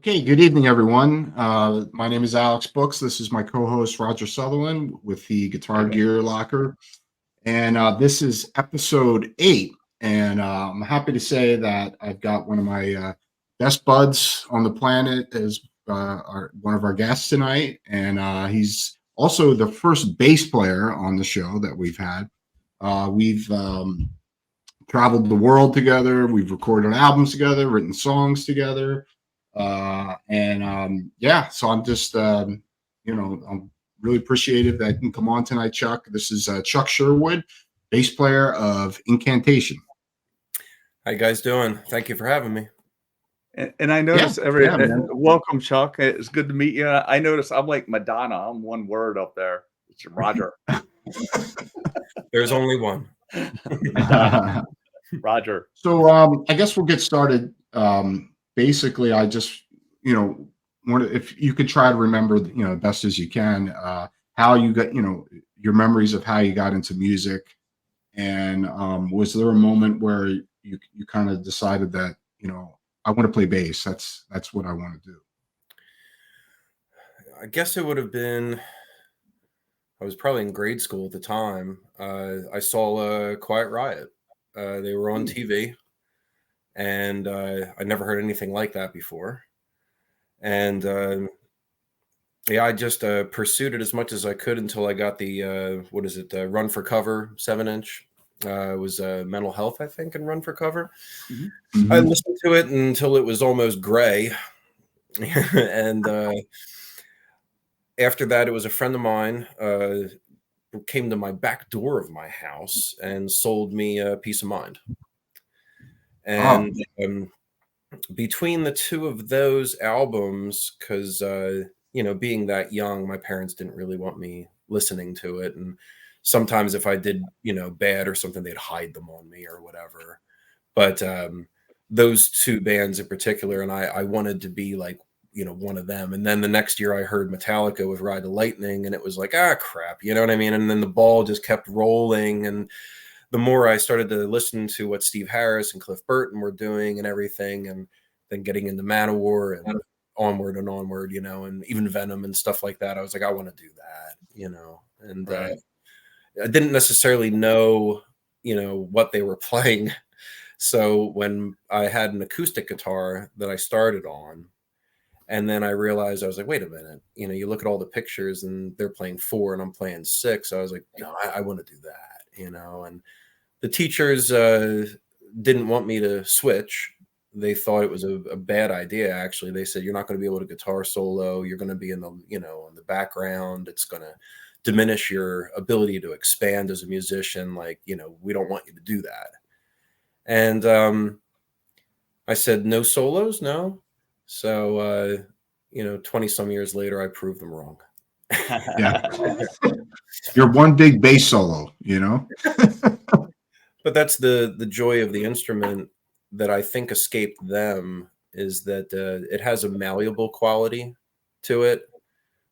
Okay, good evening, everyone. My name is Alex Books. This is my co-host Roger Sutherland with the Guitar Gear Locker, and this is episode 8. And I'm happy to say that I've got one of my best buds on the planet as one of our guests tonight, and he's also the first bass player on the show that we've had. We've traveled the world together. We've recorded albums together, written songs together. So I'm just, I'm really appreciative that you can come on tonight, Chuck. This is Chuck Sherwood, bass player of Incantation. How you guys doing? Thank you for having me. And I notice welcome, Chuck. It's good to meet you. I notice I'm like Madonna. I'm one word up there. It's Roger. There's only one. Roger. So I guess we'll get started. Basically, I just, wonder if you could try to remember, best as you can, how you got, your memories of how you got into music. And was there a moment where you kind of decided that, I want to play bass. That's what I want to do. I guess it would have been, I was probably in grade school at the time. I saw Quiet Riot. They were on TV, and I never heard anything like that before. And I just pursued it as much as I could until I got the Run for Cover 7-inch. It was Mental Health, I think, and Run for Cover. Mm-hmm. I listened to it until it was almost gray, and after that, it was a friend of mine who came to my back door of my house and sold me a Peace of Mind. And between the two of those albums, because being that young, my parents didn't really want me listening to it, and sometimes if I did bad or something, they'd hide them on me or whatever. But those two bands in particular, and I wanted to be like one of them. And then the next year I heard Metallica with Ride the Lightning, and it was like, crap, you know what I mean? And then the ball just kept rolling, and the more I started to listen to what Steve Harris and Cliff Burton were doing and everything, and then getting into Manowar and onward, and even Venom and stuff like that, I was like, I want to do that, and right. I didn't necessarily know, what they were playing. So when I had an acoustic guitar that I started on, and then I realized, I was like, wait a minute, you look at all the pictures and they're playing 4 and I'm playing 6. I was like, no, I want to do that, and the teachers didn't want me to switch. They thought it was a bad idea. Actually, they said, you're not going to be able to guitar solo. You're going to be in the, in the background. It's going to diminish your ability to expand as a musician. Like, we don't want you to do that. And I said, no solos, no. So, 20 some years later, I proved them wrong. Yeah. You're one big bass solo, But that's the joy of the instrument that I think escaped them, is that it has a malleable quality to it,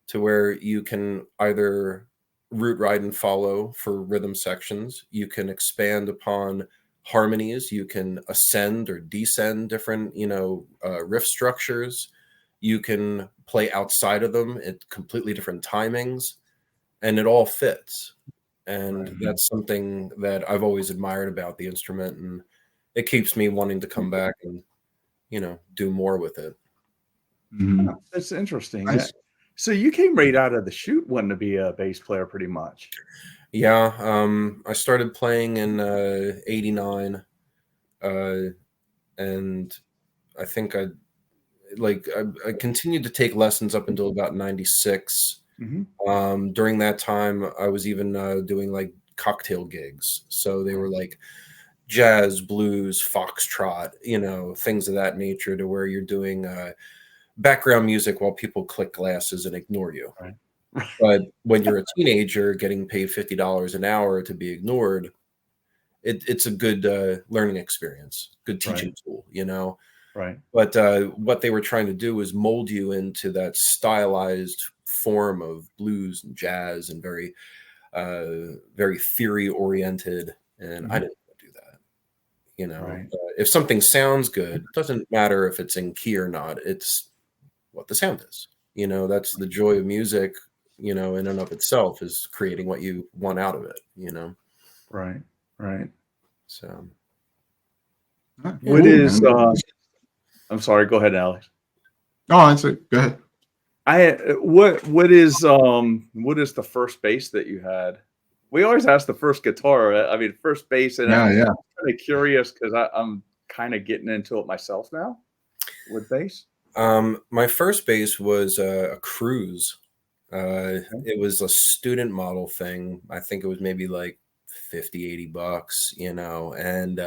to where you can either root, ride, and follow for rhythm sections. You can expand upon harmonies. You can ascend or descend different, riff structures. You can play outside of them at completely different timings, and it all fits. And that's something that I've always admired about the instrument, and it keeps me wanting to come back and, do more with it. Mm-hmm. That's interesting. Nice. So you came right out of the chute wanting to be a bass player pretty much. Yeah. I started playing in 89. And I think I continued to take lessons up until about 96. Mm-hmm. During that time, I was even doing like cocktail gigs. So they were like jazz, blues, foxtrot, things of that nature, to where you're doing background music while people click glasses and ignore you. Right. But when you're a teenager getting paid $50 an hour to be ignored, it's a good learning experience, good teaching tool, Right. But what they were trying to do was mold you into that stylized form of blues and jazz, and very, very theory oriented. And I didn't want to do that. If something sounds good, it doesn't matter if it's in key or not. It's what the sound is. That's the joy of music, in and of itself, is creating what you want out of it, Right. So what is I'm sorry, go ahead, Alex. No, that's it. Go ahead. What is the first bass that you had? We always ask the first guitar. I mean, first bass, and I'm kind of curious because I'm kind of getting into it myself now with bass. My first bass was a Cruise. It was a student model thing. I think it was maybe like $50-$80, and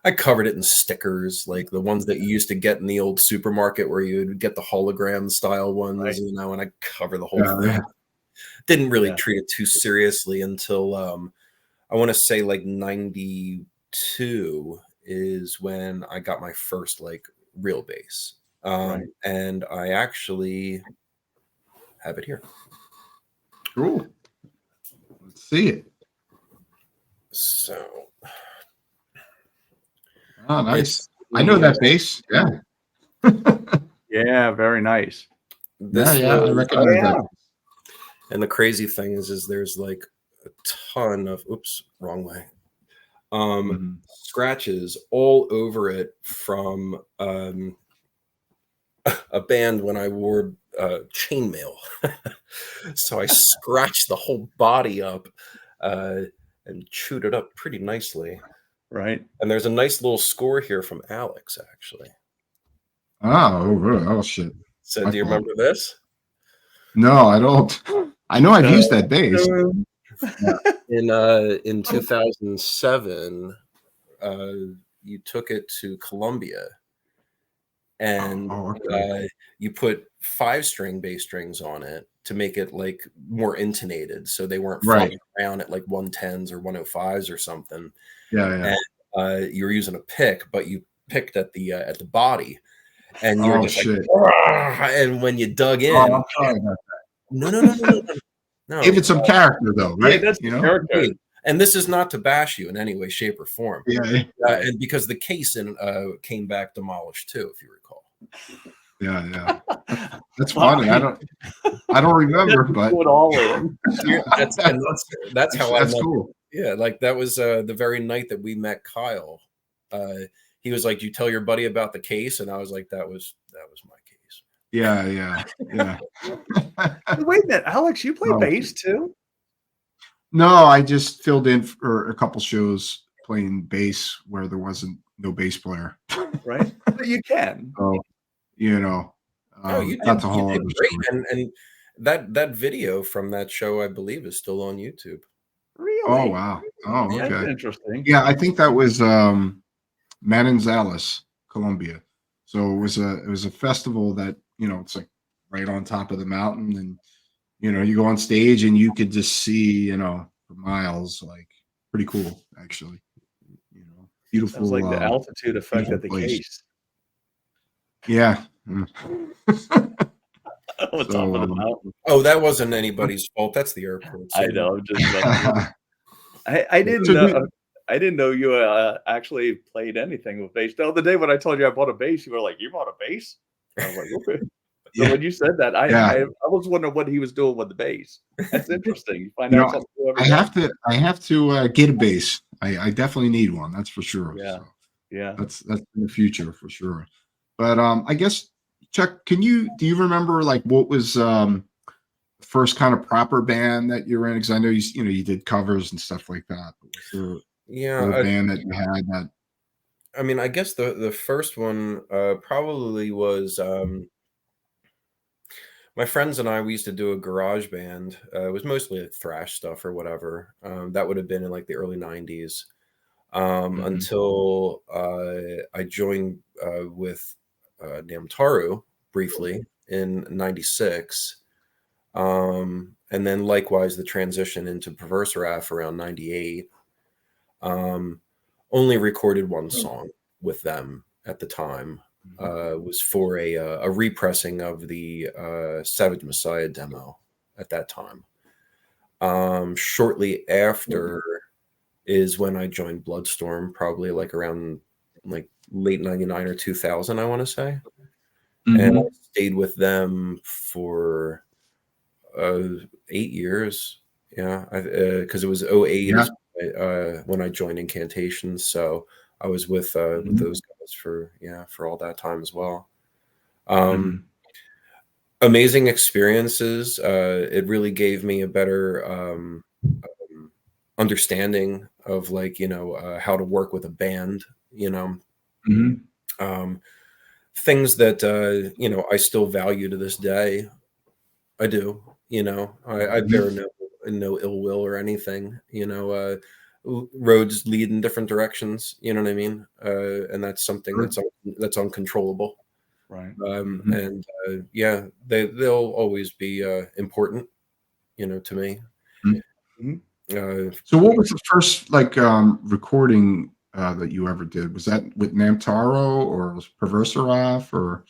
I covered it in stickers, like the ones that you used to get in the old supermarket where you would get the hologram style ones, Right. and I cover the whole thing. Didn't really treat it too seriously until I want to say like 92 is when I got my first like real bass. And I actually have it here. Cool. Let's see it. So. Oh, nice. I know that bass. Yeah. Yeah, very nice. I recognize that. And the crazy thing is there's like a ton of wrong way. Scratches all over it from a band when I wore chainmail. So I scratched the whole body up and chewed it up pretty nicely. Right. And there's a nice little score here from Alex, actually. Oh shit. So do you remember this? No, I don't. I know I've used that bass. In 2007, you took it to Columbia, and you put 5-string bass strings on it to make it like more intonated, so they weren't floating around at like 110s or 105s or something. Yeah. And you were using a pick, but you picked at the body, and you were just shit. like, and when you dug in, I'm sorry about that. No. Give it some character, though, right? Yeah, that's character. And this is not to bash you in any way, shape, or form. Yeah. And because the case came back demolished too, if you recall. Yeah. That's funny. I don't remember, but that's how I met. Cool. Yeah, like that was the very night that we met Kyle. He was like, "You tell your buddy about the case," and I was like, "That was my case." Yeah. Wait a minute, Alex, you play bass too? No, I just filled in for a couple shows playing bass where there wasn't no bass player. Right, but you can. So, that's a whole other story. And that video from that show, I believe, is still on YouTube. Really? Oh wow! Oh, okay. That's interesting. Yeah, I think that was Manizales, Colombia. So it was a festival that it's like right on top of the mountain, and you go on stage and you could just see for miles. Like pretty cool, actually. Beautiful. Sounds like the altitude effect at the case. Yeah. On top of the mountain. Oh, that wasn't anybody's fault. That's the airport. I know. I didn't know you actually played anything with bass. The other day when I told you I bought a bass, you were like, "You bought a bass?" I was like, "Okay." So when you said that, I was wondering what he was doing with the bass. That's interesting. You find out something. I have to get a bass. I definitely need one. That's for sure. Yeah. So yeah. That's in the future for sure. But I guess Chuck, do you remember like what was the first kind of proper band that you were in? Because I know you did covers and stuff like that. But was there a band that you had that? I mean, I guess the first one probably was my friends and I. We used to do a garage band. It was mostly like thrash stuff or whatever. That would have been in like the early 90s until I joined with Namtaru briefly in 96. And then likewise the transition into Perverse Wrath around 98. Only recorded one song with them at the time. Was for a repressing of the Savage Messiah demo at that time. Shortly after is when I joined Bloodstorm, probably like around like late 99 or 2000, I want to say. and I stayed with them for 8 years. Yeah, because it was 08 is when I joined Incantation, so I was with those guys for all that time as well. Amazing experiences. It really gave me a better understanding of, like, how to work with a band, things that I still value to this day. I do. I bear no ill will or anything. Roads lead in different directions. You know what I mean? And that's something that's uncontrollable. Right. And yeah, they'll always be important, to me. So what was the first recording that you ever did? Was that with Namtaro or was Perverseraf or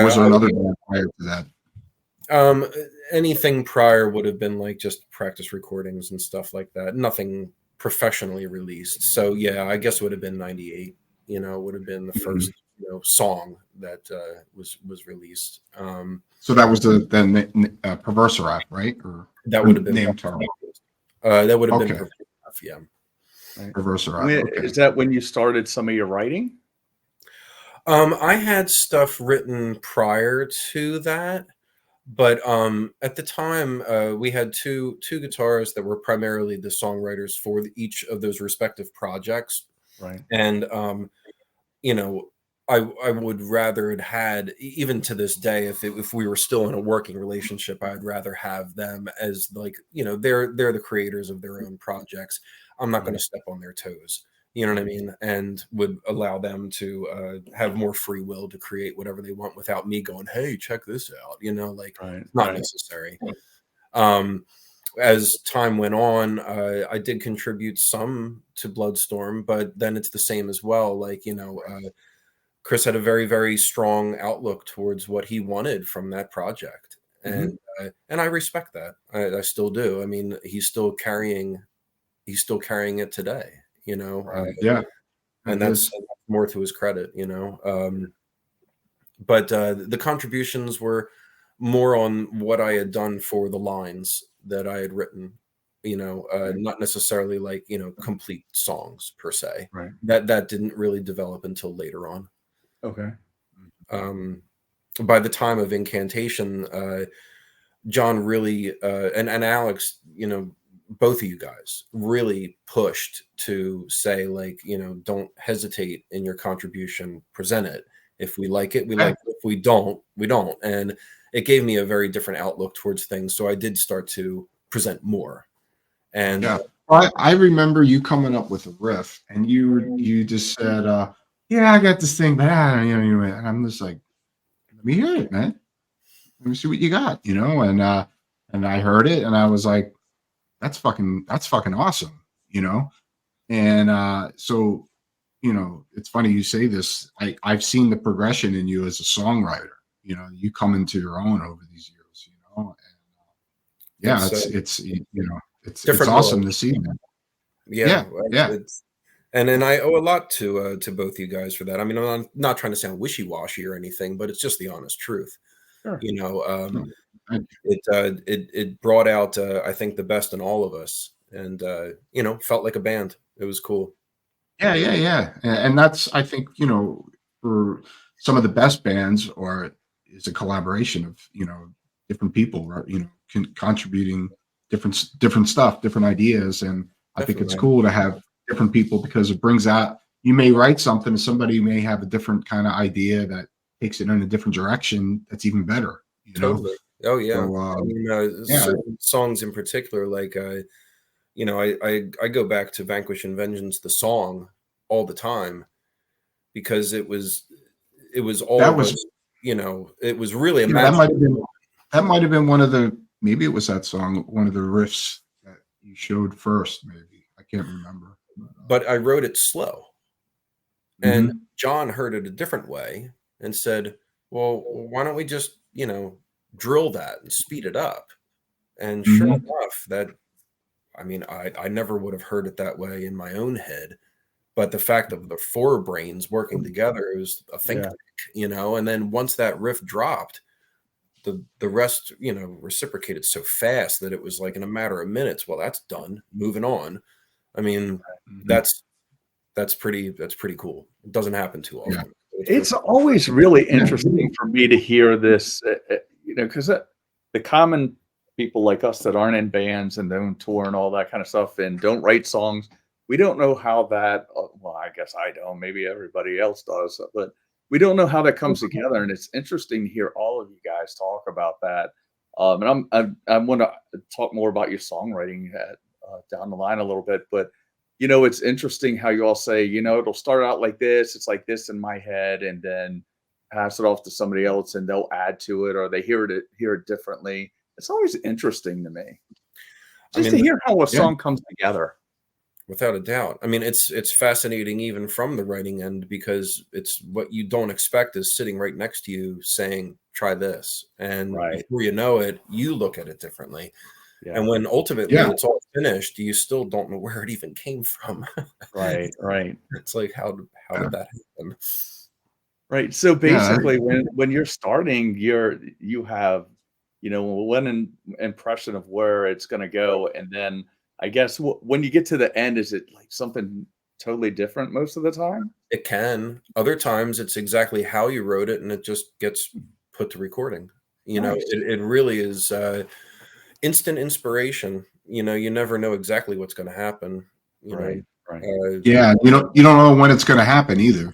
was there another band prior to that? Anything prior would have been like just practice recordings and stuff like that. Nothing professionally released. So yeah, I guess it would have been 98. Would have been the first song that was released. So that was the Perverseraf, right? Or that would have been Namtaro. That would have been Perverseraf, yeah. Right. Perverseraf. Is that when you started some of your writing? I had stuff written prior to that. But at the time, we had two guitarists that were primarily the songwriters for each of those respective projects. Right. And I would rather it had, even to this day, if we were still in a working relationship, I'd rather have them as they're the creators of their own projects. I'm not going to step on their toes. You know what I mean? And would allow them to have more free will to create whatever they want without me going, hey, check this out. Not necessary. As time went on, I did contribute some to Bloodstorm, but then it's the same as well. Chris had a very, very strong outlook towards what he wanted from that project. And I respect that. I still do. I mean, he's still carrying it today. And that's more to his credit, but the contributions were more on what I had done for the lines that I had written, not necessarily complete songs per se. Right. That didn't really develop until later on. Okay. By the time of Incantation, John really and Alex, both of you guys really pushed to say, don't hesitate in your contribution, present it. If we like it, we like it. If we don't, we don't. And it gave me a very different outlook towards things. So I did start to present more. And I remember you coming up with a riff and you just said, yeah, I got this thing, but and I'm just like, let me hear it, man. Let me see what you got, and I heard it and I was like, that's fucking awesome, and so it's funny you say this. I've seen the progression in you as a songwriter. You come into your own over these years, and it's awesome to see that. Yeah. And then I owe a lot to both you guys for that. I mean, I'm not trying to sound wishy-washy or anything, but it's just the honest truth. Sure. It brought out I think the best in all of us, and felt like a band. It was cool. Yeah. And that's, I think, for some of the best bands, or is a collaboration of different people, right? Contributing different stuff, different ideas, and I think it's cool to have different people because it brings out. You may write something, and somebody may have a different kind of idea that takes it in a different direction. That's even better. Totally. Oh yeah. So, I mean, certain songs in particular, I go back to Vanquish and Vengeance, the song, all the time, because it was all it was really a that might have been one of the, maybe it was that song, one of the riffs that you showed first, maybe. I can't remember. But I wrote it slow. And John heard it a different way and said, well, why don't we just, drill that and speed it up? And sure enough, I never would have heard it that way in my own head. But the fact of the four brains working together, it was a think tank. and then once that riff dropped, the rest, reciprocated so fast that it was like in a matter of minutes, well, that's done, moving on. I mean, that's pretty cool. It doesn't happen too often. Yeah. It's always really interesting for me to hear this, because the common people like us that aren't in bands and don't tour and all that kind of stuff and don't write songs, we don't know how that, well, I guess I don't, maybe everybody else does, but we don't know how that comes together. And it's interesting to hear all of you guys talk about that. And I want to talk more about your songwriting down the line a little bit, but it's interesting how you all say, it'll start out like this. It's like this in my head, and then pass it off to somebody else and they'll add to it, or they hear it differently. It's always interesting to me just to hear how a song comes together. Without a doubt. I mean, it's fascinating even from the writing end, because it's what you don't expect is sitting right next to you saying, try this. And before you know it, you look at it differently. Yeah. And when ultimately it's all finished, you still don't know where it even came from. Right. It's like, how did that happen? Right. So basically, when you're starting, you have, one impression of where it's going to go, and then I guess when you get to the end, is it like something totally different most of the time? It can. Other times, it's exactly how you wrote it, and it just gets put to recording. It really is instant inspiration. You never know exactly what's going to happen. Right. You don't know when it's going to happen either.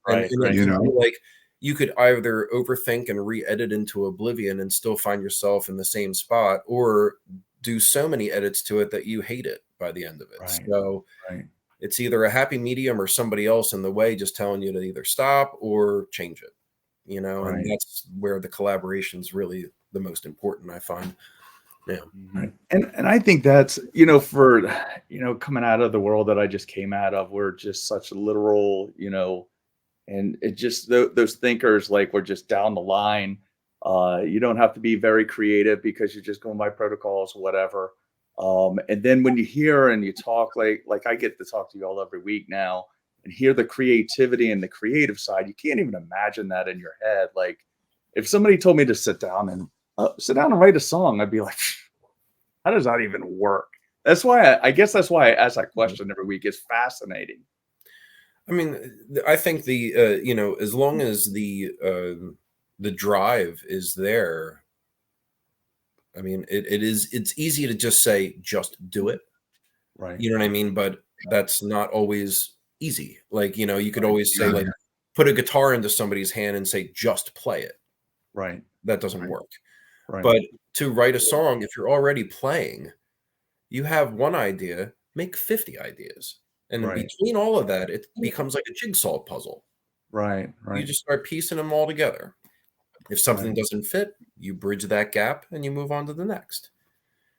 Right. Like you could either overthink and re-edit into oblivion and still find yourself in the same spot, or do so many edits to it that you hate it by the end of it. So it's either a happy medium or somebody else in the way just telling you to either stop or change it. And that's where the collaboration is really the most important, I find. Yeah. Right. And I think that's, for, coming out of the world that I just came out of, we're just such literal, and it just, those thinkers, like, we're just down the line. You don't have to be very creative because you're just going by protocols or whatever. And then when you hear and you talk, like I get to talk to you all every week now and hear the creativity and the creative side, you can't even imagine that in your head. Like, if somebody told me to sit down and write a song, I'd be like, how does that even work? That's why I guess that's why I ask that question every week. It's fascinating. I mean, I think as long as the drive is there, I mean, it's easy to just say, just do it. Right. You know what I mean? But that's not always easy. Like, you could always say, like, put a guitar into somebody's hand and say, just play it. Right. That doesn't work. Right. But to write a song, if you're already playing, you have one idea, make 50 ideas. And between all of that, it becomes like a jigsaw puzzle. Right. You just start piecing them all together. If something doesn't fit, you bridge that gap and you move on to the next.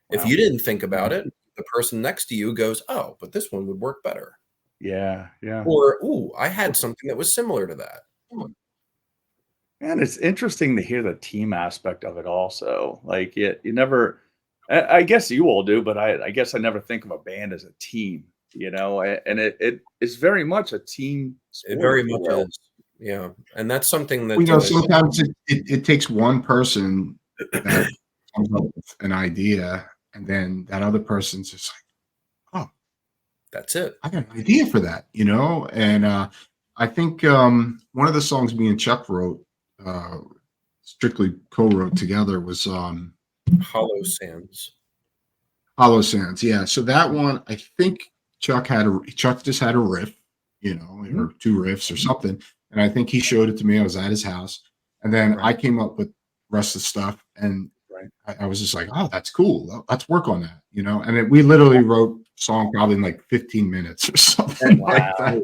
Wow. If you didn't think about it, the person next to you goes, oh, but this one would work better. Yeah. Or, ooh, I had something that was similar to that. And it's interesting to hear the team aspect of it also. Like, you never, I guess you all do, but I guess I never think of a band as a team, and it is very much a team sport. It very much is. Yeah. And that's something that sometimes it takes one person that comes up with an idea, and then that other person's just like, oh, that's it. I got an idea for that, and I think one of the songs me and Chuck wrote, strictly co-wrote together, was Hollow Sands. Yeah. So that one, I think Chuck just had a riff, or two riffs or something. And I think he showed it to me. I was at his house. And then I came up with the rest of the stuff. And I was just like, oh, that's cool. Let's work on that, And then we literally wrote a song probably in like 15 minutes or something like that.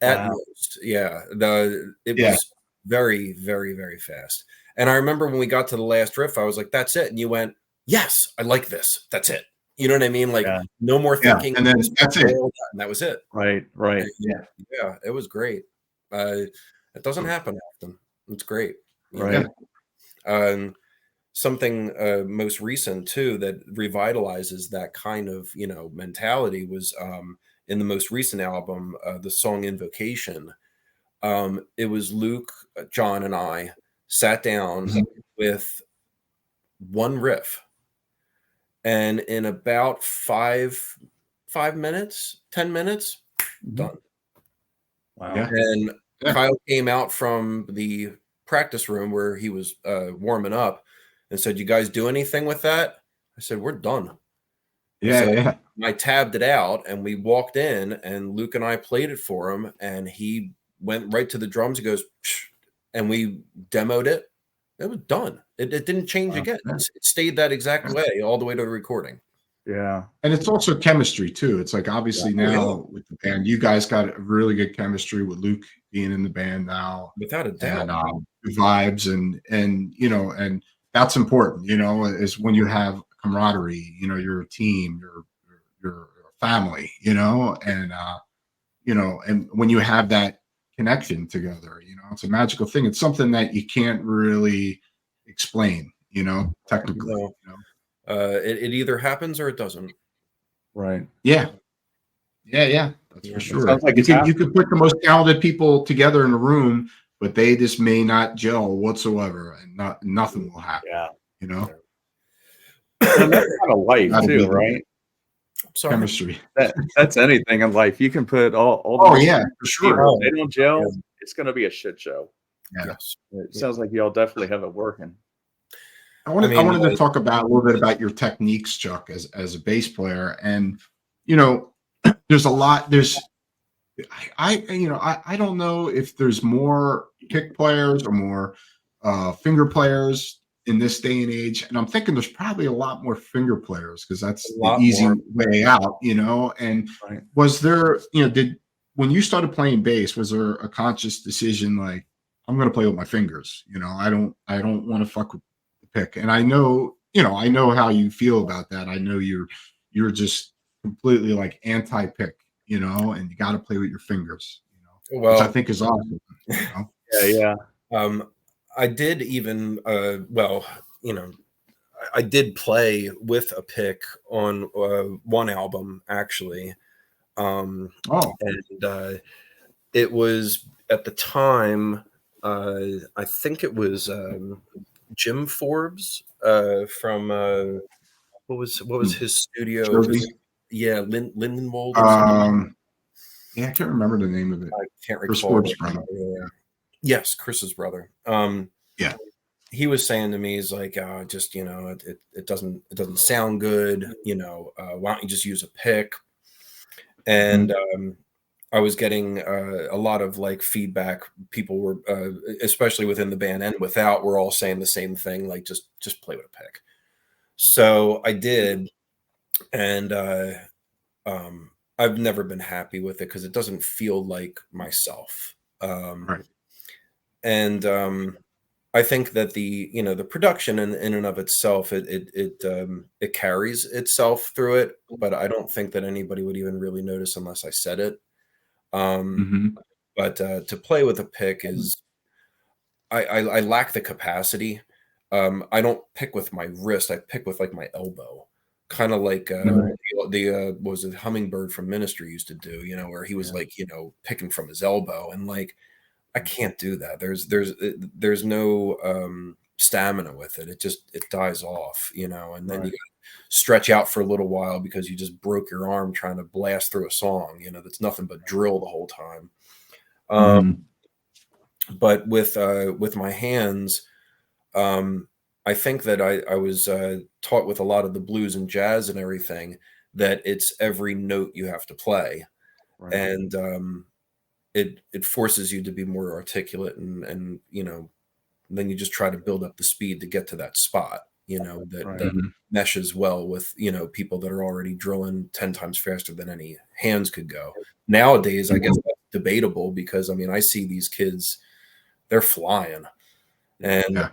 At most. Yeah. It was very, very, very fast. And I remember when we got to the last riff, I was like, that's it. And you went, yes, I like this. That's it. You know what I mean? Like, no more thinking. And then that's it. And that was it. Right. Yeah. It was great. It doesn't happen often. It's great. Right. Something most recent too that revitalizes that kind of mentality was in the most recent album, the song Invocation. It was Luke, John, and I sat down with one riff, and in about 5 minutes, 10 minutes, done. Wow. Yeah. And Kyle came out from the practice room where he was warming up and said, "You guys do anything with that?" I said, "We're done." Yeah. I tabbed it out, and we walked in, and Luke and I played it for him, and he went right to the drums. He goes, "Psh," and we demoed it. It was done. It didn't change again. It stayed that exact way all the way to the recording. Yeah. And it's also chemistry too. It's like obviously now with the band, you guys got a really good chemistry with Luke being in the band now, without a doubt. And vibes and you know, and that's important. You know, is when you have camaraderie. You know, you're a team, you're a family. You know, and when you have that connection together, you know, it's a magical thing. It's something that you can't really explain. You know, technically. No. You know? It either happens or it doesn't. Right. Yeah. That's for sure. Sounds like You could put the most talented people together in a room, but they just may not gel whatsoever, and nothing will happen. Yeah. You know, and that's kind of life too, right? Sorry. Chemistry. That's anything in life. You can put all Oh yeah, for sure. If they don't gel, it's going to be a shit show. Yeah. Yes. It sounds like y'all definitely have it working. I wanted to talk about a little bit about your techniques, Chuck, as a bass player, and you know, there's a lot. I don't know if there's more pick players or more finger players in this day and age, and I'm thinking there's probably a lot more finger players because that's the easy way out, you know. And was there, when you started playing bass, was there a conscious decision like I'm going to play with my fingers? You know, I don't want to fuck with the pick, and I know how you feel about that. I know you're just completely like anti-pick, you know, and you got to play with your fingers, you know, which I think is awesome. You know? Yeah. I did even, I did play with a pick on one album actually. And it was at the time, I think it was Jim Forbes from what was his studio? Yeah, Lindenwold. Yeah, I can't remember the name of it. I can't recall. Yes, Chris's brother. Yeah, he was saying to me, he's like, just it doesn't sound good. You know, why don't you just use a pick? And I was getting a lot of like feedback. People were, especially within the band and without, were all saying the same thing, like just play with a pick. So I did, and I've never been happy with it because it doesn't feel like myself. right. And I think that the production in and of itself, it carries itself through it, but I don't think that anybody would even really notice unless I said it. But to play with a pick is, I lack the capacity. I don't pick with my wrist. I pick with like my elbow, kind of like what was it, Hummingbird from Ministry used to do, you know, where he was like, picking from his elbow, and like, I can't do that. There's no stamina with it. It dies off, you know, and then you stretch out for a little while because you just broke your arm trying to blast through a song, you know, that's nothing but drill the whole time. But with my hands, I think that I was taught with a lot of the blues and jazz and everything that it's every note you have to play, and it forces you to be more articulate, and then you just try to build up the speed to get to that spot, that meshes well with people that are already drilling 10 times faster than any hands could go. Nowadays, I guess that's debatable because I see these kids, they're flying, and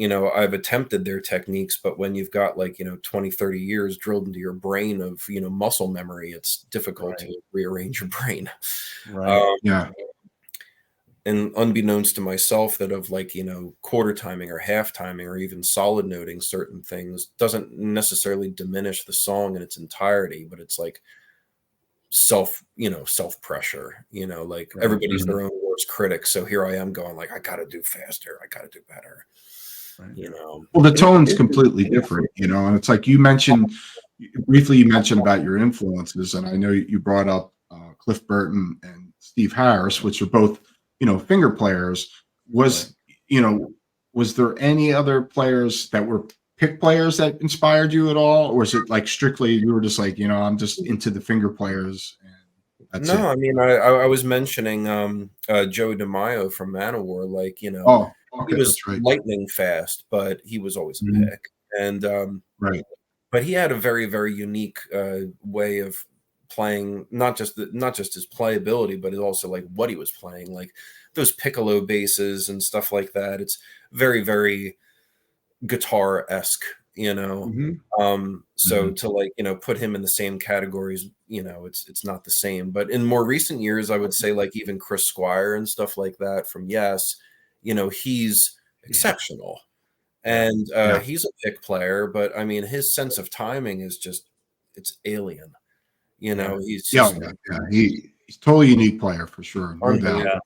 I've attempted their techniques, but when you've got 20, 30 years drilled into your brain of muscle memory, it's difficult to rearrange your brain. And unbeknownst to myself, that of quarter timing or half timing or even solid noting certain things doesn't necessarily diminish the song in its entirety, but it's like self pressure, everybody's their own worst critic. So here I am going like, I got to do faster. I got to do better. You know, well, the tone's completely different, and it's like you mentioned briefly, you mentioned about your influences, and I know you brought up Cliff Burton and Steve Harris, which are both, finger players. Was, was there any other players that were pick players that inspired you at all? Or was it like strictly, you were just like, I'm just into the finger players and that's it? I mean, I was mentioning Joe DeMaio from Manowar, like, Oh, okay, he was that's right. lightning fast, but he was always a pick. And right. But he had a very, very unique way of playing, not just his playability, but also like what he was playing, like those piccolo basses and stuff like that. It's very, very guitar-esque, so to like, put him in the same categories, it's not the same. But in more recent years, I would say like even Chris Squire and stuff like that from Yes, he's exceptional. And he's a pick player, but I mean, his sense of timing is just, it's alien. He's just he's totally unique player for sure, no doubt.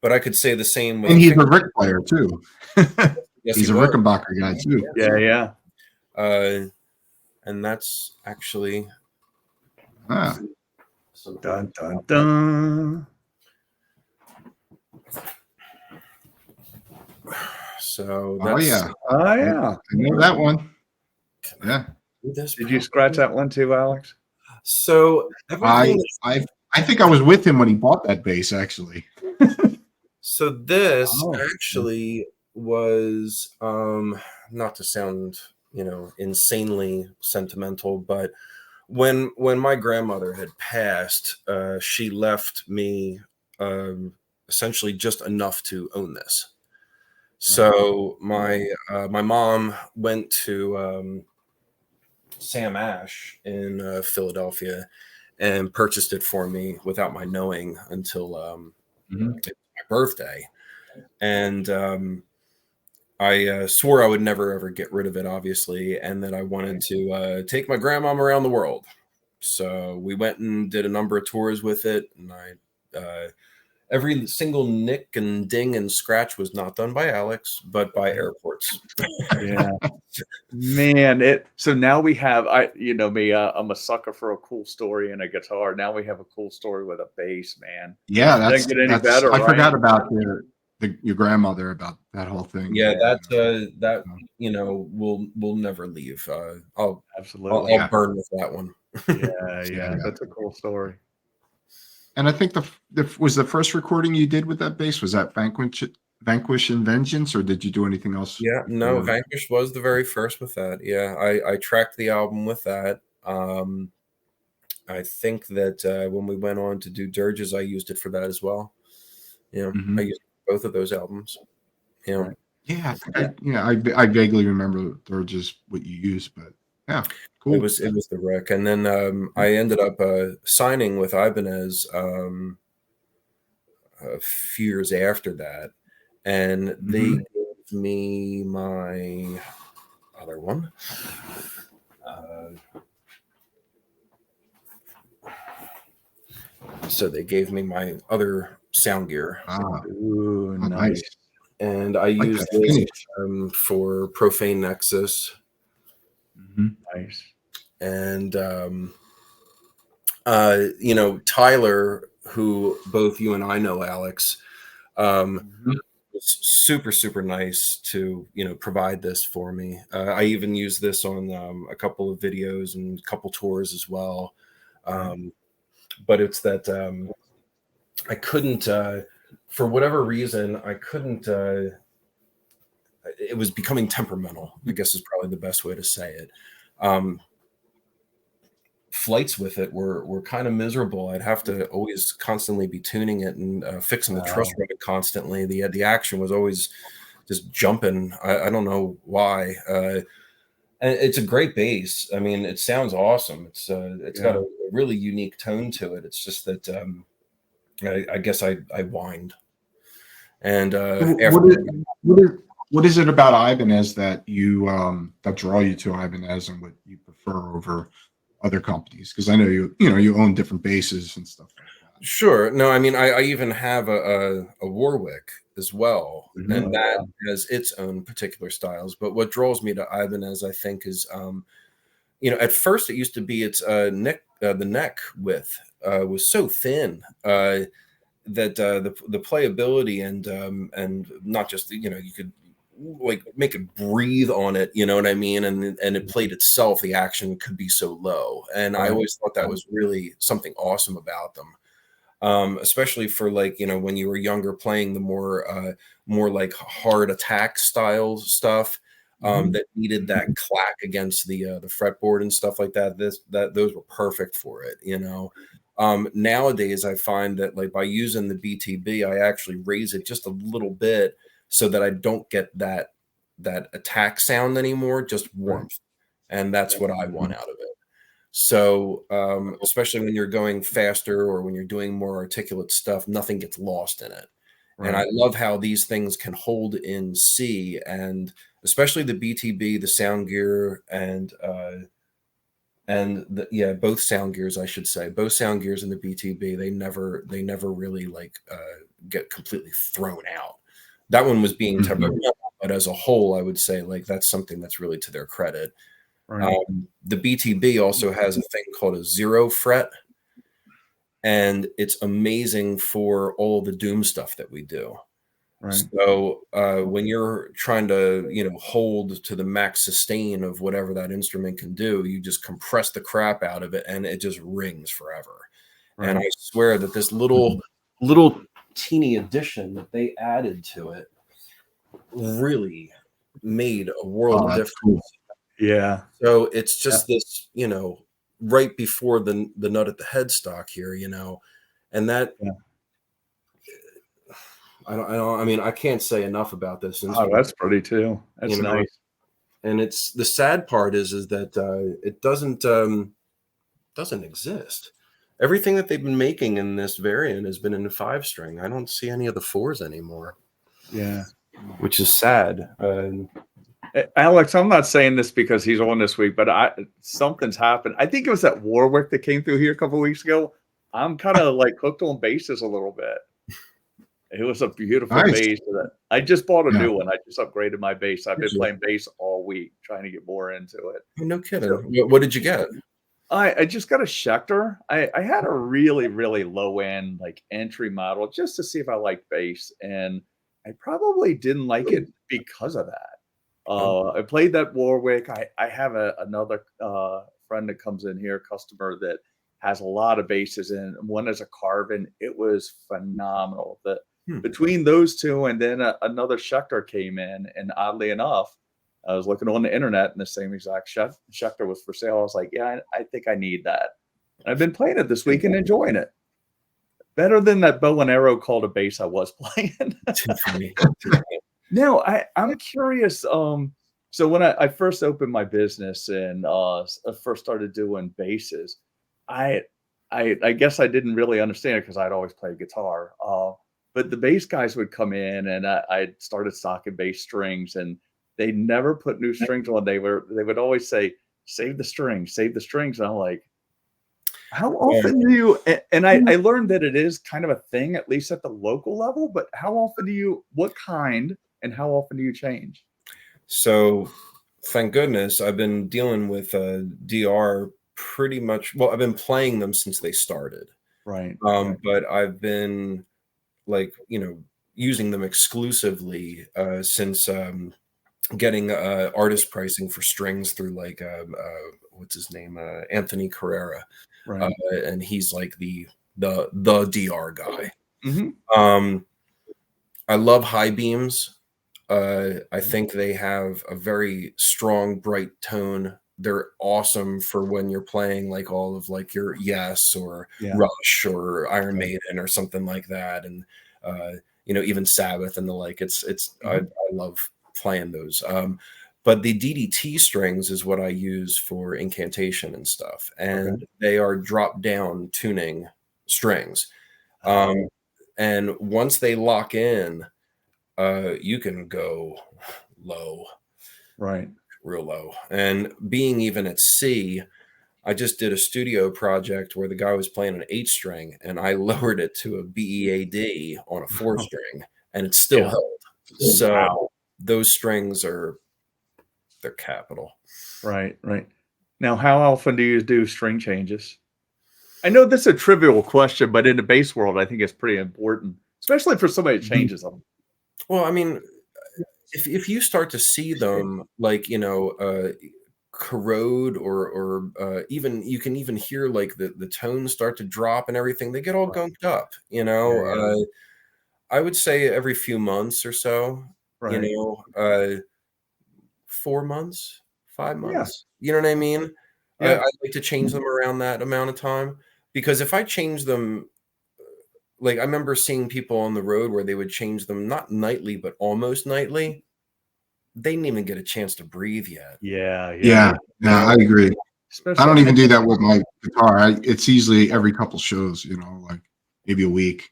But I could say the same with, and he's a Rick player too. Yes, he's a Rickenbacker guy too. Yeah. And that's actually dun dun dun. So that's, I know that one. Yeah. Did you scratch that one too, Alex? So I think I was with him when he bought that bass, actually. So this actually was, not to sound, insanely sentimental, but when my grandmother had passed, she left me essentially just enough to own this. So my mom went to Sam Ash in Philadelphia and purchased it for me without my knowing until my birthday. And I swore I would never, ever get rid of it, obviously, and that I wanted to take my grandmom around the world. So we went and did a number of tours with it, and every single nick and ding and scratch was not done by Alex, but by airports. Yeah, man. So now we have, me, I'm a sucker for a cool story and a guitar. Now we have a cool story with a bass, man. Yeah, doesn't get any better. I forgot about your grandmother, about that whole thing. Yeah, that we'll never leave. I'll burn with that one. Yeah, that's a cool story. And I think was the first recording you did with that bass, was that Vanquish and Vengeance, or did you do anything else? Yeah, no, Vanquish was the very first with that. Yeah, I tracked the album with that. I think that when we went on to do Dirges, I used it for that as well. I used both of those albums. Yeah, I vaguely remember Dirges what you used, but yeah. Cool. It was the wreck. And then I ended up signing with Ibanez a few years after that, and they gave me my other one. So they gave me my other sound gear. Ooh, nice. And I used this for Profane Nexus. Nice. And Tyler, who both you and I know, Alex, was super, super nice to provide this for me. I even used this on a couple of videos and a couple tours as well. But it's that I couldn't, for whatever reason, I couldn't. It was becoming temperamental, I guess is probably the best way to say it. Flights with it were kind of miserable. I'd have to always constantly be tuning it and fixing the truss rudder constantly. The action was always just jumping. I don't know why. And it's a great bass. I mean, it sounds awesome. It's got a really unique tone to it. It's just that I guess I whined. And what is it about Ibanez that you that draw you to Ibanez and what you prefer over other companies? Because I know you own different bases and stuff like that. Sure. No, I mean, I even have a Warwick as well, Mhm. and that has its own particular styles. But what draws me to Ibanez, I think, is at first it used to be its the neck width was so thin that the playability and not just you could like make it breathe on it, you know what I mean, and it played itself, the action could be so low, and I Right. always thought that was really something awesome about them. Especially for like when you were younger playing the more like hard attack style stuff that needed that clack against the fretboard and stuff like that. Those were perfect for it. Nowadays I find that like by using the BTB, I actually raise it just a little bit so that I don't get that attack sound anymore, just warmth, and that's what I want out of it. So, especially when you're going faster or when you're doing more articulate stuff, nothing gets lost in it. And I love how these things can hold in C, and especially the BTB, the sound gear, both sound gears, I should say, both sound gears and the BTB, they never really like get completely thrown out. That one was being temperamental, but as a whole, I would say like that's something that's really to their credit. Right. The BTB also has a thing called a 0 fret, and it's amazing for all the doom stuff that we do. Right. So when you're trying to, hold to the max sustain of whatever that instrument can do, you just compress the crap out of it, and it just rings forever. And I swear that this little teeny addition that they added to it really made a world of difference. Cool. Yeah. So it's just this, right before the nut at the headstock here, and that I mean, I can't say enough about this instrument. Oh, that's pretty too. That's nice. And it's the sad part is that it doesn't exist. Everything that they've been making in this variant has been in 5-string. I don't see any of the 4s anymore. Yeah. Which is sad. Alex, I'm not saying this because he's on this week, but something's happened. I think it was that Warwick that came through here a couple of weeks ago. I'm kind of like hooked on basses a little bit. It was a beautiful bass. I just bought a new one. I just upgraded my bass. I've been playing bass all week, trying to get more into it. No kidding. So, what did you get? I just got a Schecter. I had a really, really low end, like entry model, just to see if I liked bass, and I probably didn't like it because of that. I played that Warwick. I have another friend that comes in here, customer that has a lot of basses, and one is a Carbon. It was phenomenal. Between those two, and then another Schecter came in, and oddly enough, I was looking on the internet, and the same exact Schecter was for sale. I was like, yeah, I think I need that. And I've been playing it this week and enjoying it. Better than that bow and arrow called a bass I was playing. Now, I'm curious. So when I first opened my business and first started doing basses, I guess I didn't really understand it because I'd always played guitar. But the bass guys would come in, and I started stocking bass strings, and they never put new strings on. They would always say, "Save the strings, save the strings." And I'm like, how often do you? And I learned that it is kind of a thing, at least at the local level. But how often do you? What kind? And how often do you change? So, thank goodness, I've been dealing with DR pretty much. Well, I've been playing them since they started. Right. But I've been like, using them exclusively since getting artist pricing for strings through like what's his name, Anthony Carrera, and he's like the DR guy. I love high beams. I think they have a very strong, bright tone. They're awesome for when you're playing like all of like your Yes or Rush or Iron Maiden or something like that, and even Sabbath and the like. I love playing those. But the DDT strings is what I use for incantation and stuff, and they are drop down tuning strings. And once they lock in, you can go low, real low. And being even at C, I just did a studio project where the guy was playing an 8-string, and I lowered it to a BEAD on a 4-string, and it still held. So those strings they're capital. Right. Now, how often do you do string changes? I know this is a trivial question, but in the bass world, I think it's pretty important, especially for somebody that changes them. Well, I mean, if you start to see them, like, corrode, or even you can even hear like the tones start to drop and everything, they get all gunked up, I would say every few months or so, Right. 4 months, 5 months, you know what I mean? Yeah. I like to change them around that amount of time, because if I change them, like, I remember seeing people on the road where they would change them not nightly, but almost nightly. They didn't even get a chance to breathe yet. Yeah, I agree. Especially, I don't even do that with my guitar. It's usually every couple shows, like maybe a week,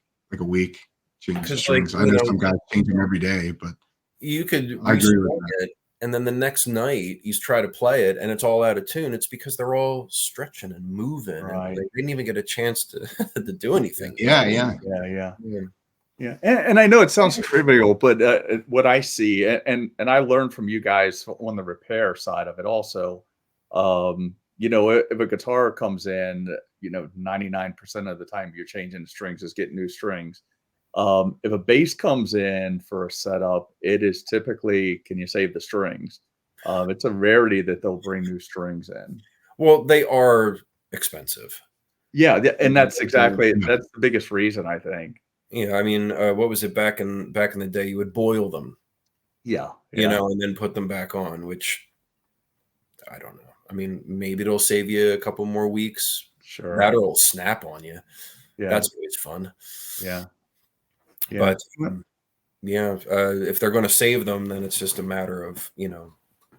change the strings. I know some guys change them every day, but you could I agree with restart that. it, and then the next night you try to play it, and it's all out of tune. It's because they're all stretching and moving, and they didn't even get a chance to to do anything. Yeah. Yeah, and I know it sounds trivial, but what I see, and I learned from you guys on the repair side of it also, if a guitar comes in, 99% of the time you're changing strings, is getting new strings. If a bass comes in for a setup, it is typically, can you save the strings? It's a rarity that they'll bring new strings in. Well, they are expensive. Yeah, and that's the biggest reason, I think. Yeah, I mean, what was it back in the day? You would boil them, and then put them back on, which I don't know. I mean, maybe it'll save you a couple more weeks. Sure. That, or it'll snap on you. Yeah. That's always fun. Yeah. But if they're going to save them, then it's just a matter of,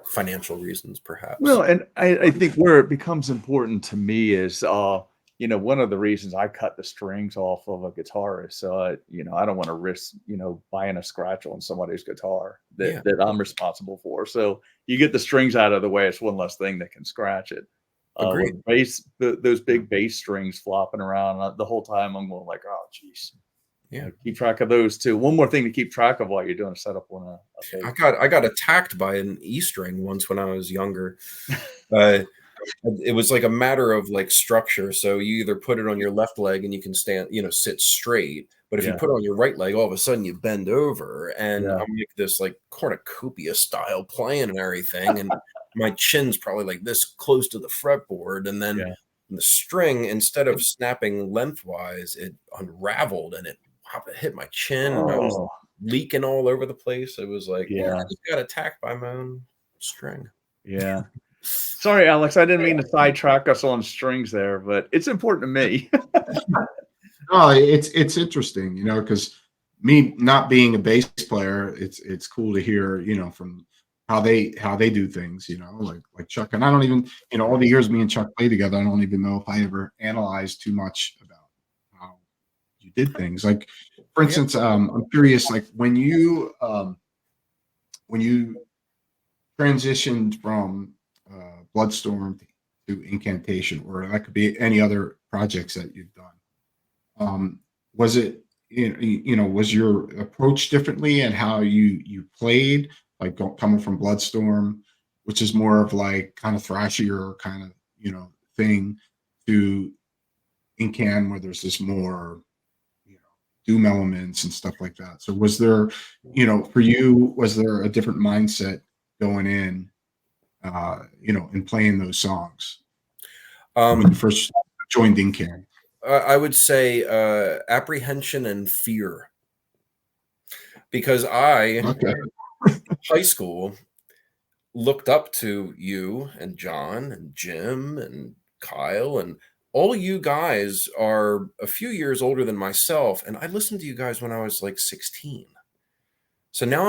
financial reasons, perhaps. Well, and I think where it becomes important to me is, one of the reasons I cut the strings off of a guitar is so, I don't want to risk, buying a scratch on somebody's guitar that I'm responsible for. So you get the strings out of the way. It's one less thing that can scratch it. Agreed. Bass, those big bass strings flopping around the whole time, I'm going like, oh, geez. Yeah. Keep track of those too. One more thing to keep track of while you're doing a setup on a bass. I got attacked by an E string once when I was younger. It was like a matter of like structure. So you either put it on your left leg and you can stand, sit straight. But if you put it on your right leg, all of a sudden you bend over, and I'm like this like cornucopia style playing and everything, and my chin's probably like this close to the fretboard, and then the string, instead of snapping lengthwise, it unraveled and it hit my chin, and I was leaking all over the place. It was like, I just got attacked by my own string. Yeah. Sorry, Alex, I didn't mean to sidetrack us on strings there, but it's important to me. No, it's interesting, because me not being a bass player, it's cool to hear, from how they do things, like Chuck. And I don't even, all the years me and Chuck played together, I don't even know if I ever analyzed too much about how you did things. Like, for instance, I'm curious, like when you transitioned from Bloodstorm to Incantation, or that could be any other projects that you've done. Was it, was your approach differently, and how you played, like coming from Bloodstorm, which is more of like kind of thrashier kind of, thing, to Incan, where there's this more, doom elements and stuff like that. So was there, for you, was there a different mindset going in, in playing those songs when you first joined Incan? I would say apprehension and fear, because in high school, looked up to you and John and Jim and Kyle, and all you guys are a few years older than myself, and I listened to you guys when I was like 16. So now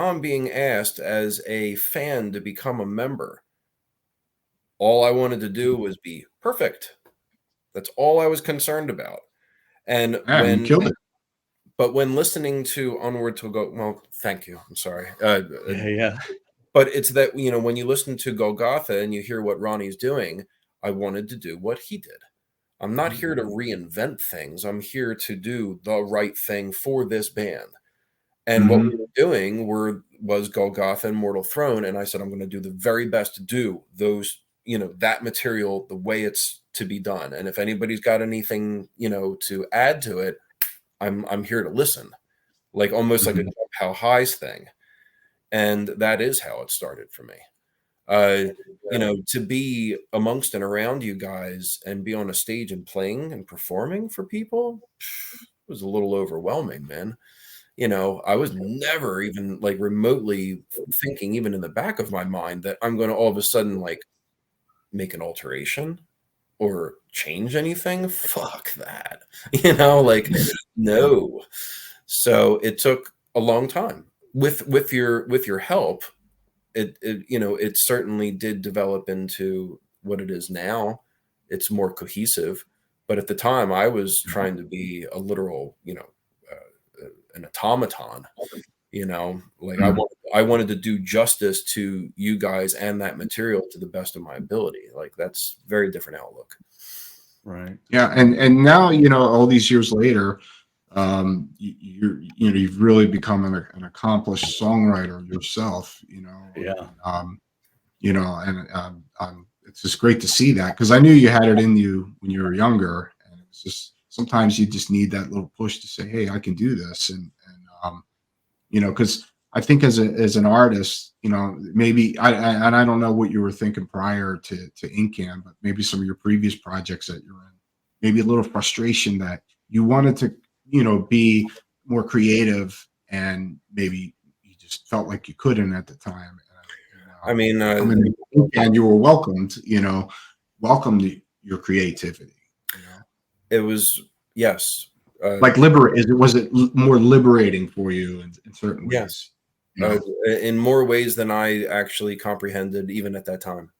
I'm being asked as a fan to become a member. All I wanted to do was be perfect. That's all I was concerned about. And you killed it. But when listening to Onward to Go, well, thank you. I'm sorry. But it's that, you know, when you listen to Golgotha and you hear what Ronnie's doing, I wanted to do what he did. I'm not here to reinvent things. I'm here to do the right thing for this band. And what we were doing was Golgotha and Mortal Throne. And I said, I'm going to do the very best to do those, you know, that material the way it's to be done. And if anybody's got anything, you know, to add to it, I'm here to listen, like almost like a Jump How Highs thing. And that is how it started for me. You know, to be amongst and around you guys and be on a stage and playing and performing for people was a little overwhelming, man. You know, I was never even like remotely thinking, even in the back of my mind, that I'm going to all of a sudden like make an alteration or change anything. Fuck that. You know, like, no. So it took a long time with your help. It you know, it certainly did develop into what it is now. It's more cohesive, but at the time I was trying to be a literal, you know, an automaton, you know, like I wanted to do justice to you guys and that material to the best of my ability. Like that's very different outlook. Right. Yeah, and now, you know, all these years later, you know, you've really become an accomplished songwriter yourself, you know. Yeah. You know, and it's just great to see that, because I knew you had it in you when you were younger, and it's just sometimes you just need that little push to say, hey, I can do this. And you know, because I think as an artist, you know, maybe and I don't know what you were thinking prior to Incan, but maybe some of your previous projects that you're in, maybe a little frustration that you wanted to, you know, be more creative, and maybe you just felt like you couldn't at the time. I mean, Coming in, and you were welcomed, you know, welcomed your creativity. You know, it was, yes, like was it more liberating for you in certain yes, ways? You know? in more ways than I actually comprehended, even at that time.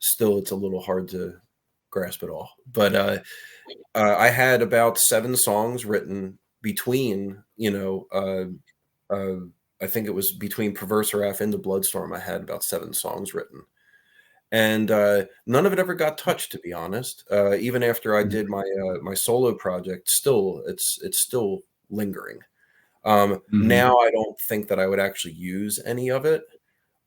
Still, it's a little hard to grasp it all, but I had about 7 songs written between, you know, I think it was between Perverse Raf into Bloodstorm. I had about 7 songs written, and none of it ever got touched, to be honest. Even after I did my solo project, still it's still lingering. Now I don't think that I would actually use any of it.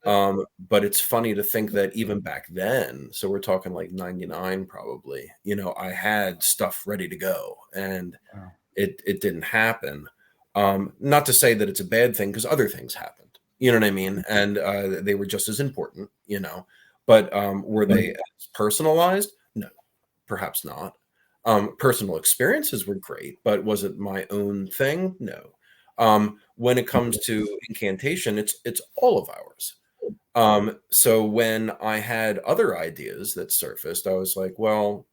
But it's funny to think that even back then, so we're talking like 99 probably, you know, I had stuff ready to go, and Wow. it didn't happen. Not to say that it's a bad thing, because other things happened, you know what I mean? And they were just as important, you know, but were they as personalized? No, perhaps not. Personal experiences were great, but was it my own thing? No. When it comes to Incantation, it's all of ours. So when I had other ideas that surfaced, I was like, well,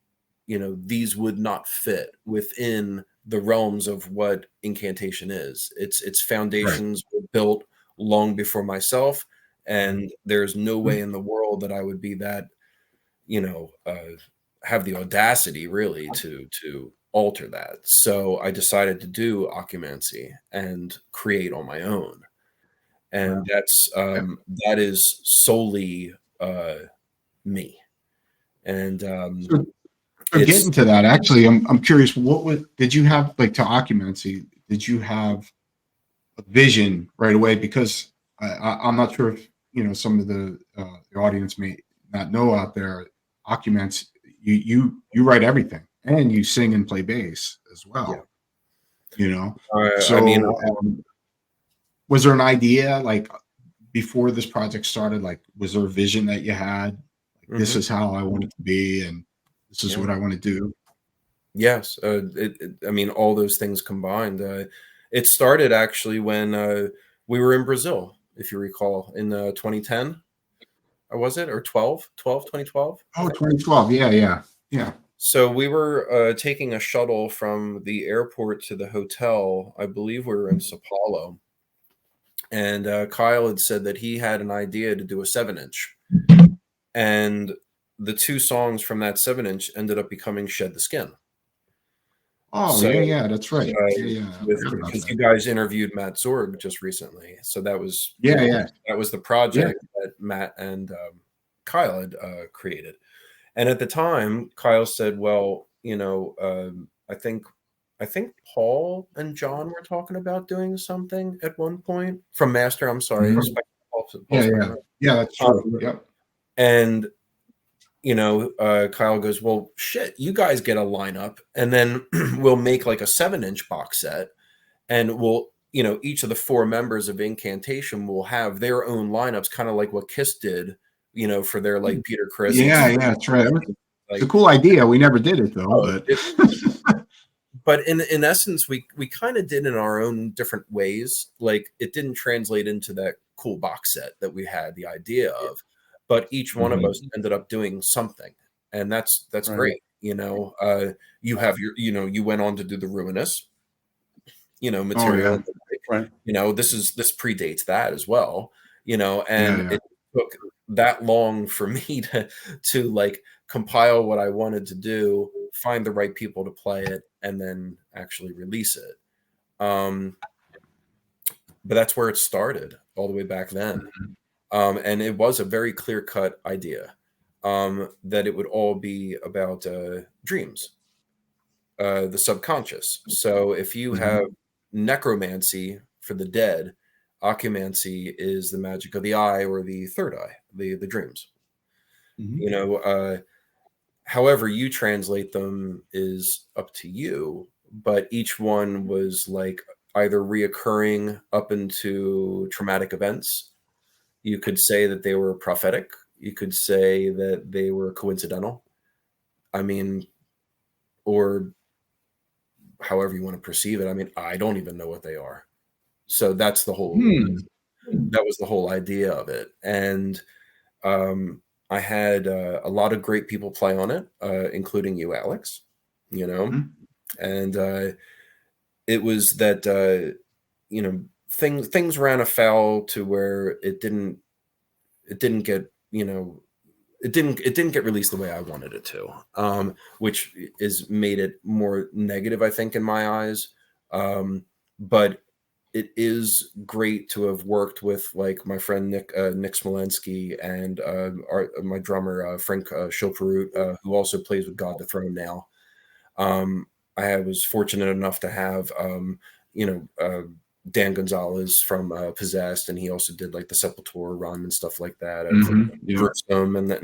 you know, these would not fit within the realms of what Incantation is. Its foundations were built long before myself, and there's no way in the world that I would be that, you know, have the audacity really to alter that. So I decided to do Occupancy and create on my own. And that's that is solely me. And So it's, getting to that, actually, I'm curious. Did you have, like, to Occupancy? Did you have a vision right away? Because I'm not sure if, you know, some of the audience may not know out there. Occupants, you write everything, and you sing and play bass as well. You know, I mean, so was there an idea, like, before this project started? Like, was there a vision that you had? Like, this is how I want it to be, and this is yeah. what I want to do. Yes, I mean, all those things combined. It started actually when we were in Brazil, if you recall, in 2010, or was it, or 2012? Oh, 2012. Yeah, yeah, yeah. So we were taking a shuttle from the airport to the hotel. I believe we were in Sao Paulo, and Kyle had said that he had an idea to do a 7-inch, and the 2 songs from that 7-inch ended up becoming Shed the Skin. Oh, So yeah, that's right. Yeah. I forgot about because that. you guys interviewed Matt Zorg just recently, so that was Yeah. that was the project that Matt and Kyle had created. And at the time, Kyle said, "Well, I think Paul and John were talking about doing something at one point from Master. I'm sorry, Mhm. Paul Yeah. Spector. Yeah, that's true. Yep. And Kyle goes, "Well, shit, you guys get a lineup, and then we'll make like a 7-inch box set, and each of the 4 members of Incantation will have their own lineups, kind of like what Kiss did, for their like Peter Criss and Yeah, that's right. It's a like, cool idea. We never did it though, oh, but but in essence, we kind of did in our own different ways. Like it didn't translate into that cool box set that we had the idea of, but each one of us ended up doing something, and that's Right. great. You have you went on to do the Ruinous, material. yeah. Right. This predates that as well, and Yeah. it took that long for me to like compile what I wanted to do, find the right people to play it, and then actually release it. But that's where it started all the way back then. And it was a very clear-cut idea, that it would all be about dreams, the subconscious. So if you have necromancy for the dead, occlumancy is the magic of the eye or the third eye, the dreams. However you translate them is up to you, but each one was like either reoccurring up into traumatic events. You could say that they were prophetic. You could say that they were coincidental. I mean, or however you want to perceive it. I mean, I don't even know what they are. So that's the whole, that was the whole idea of it. And I had a lot of great people play on it, including you, Alex, and it was that, things ran afoul to where it didn't get, it didn't get released the way I wanted it to, which is made it more negative, I think, in my eyes. But it is great to have worked with like my friend Nick Smolensky and my drummer Frank Chilperut, who also plays with God the Throne now. I was fortunate enough to have Dan Gonzalez from Possessed, and he also did like the Sepultura run and stuff like that, and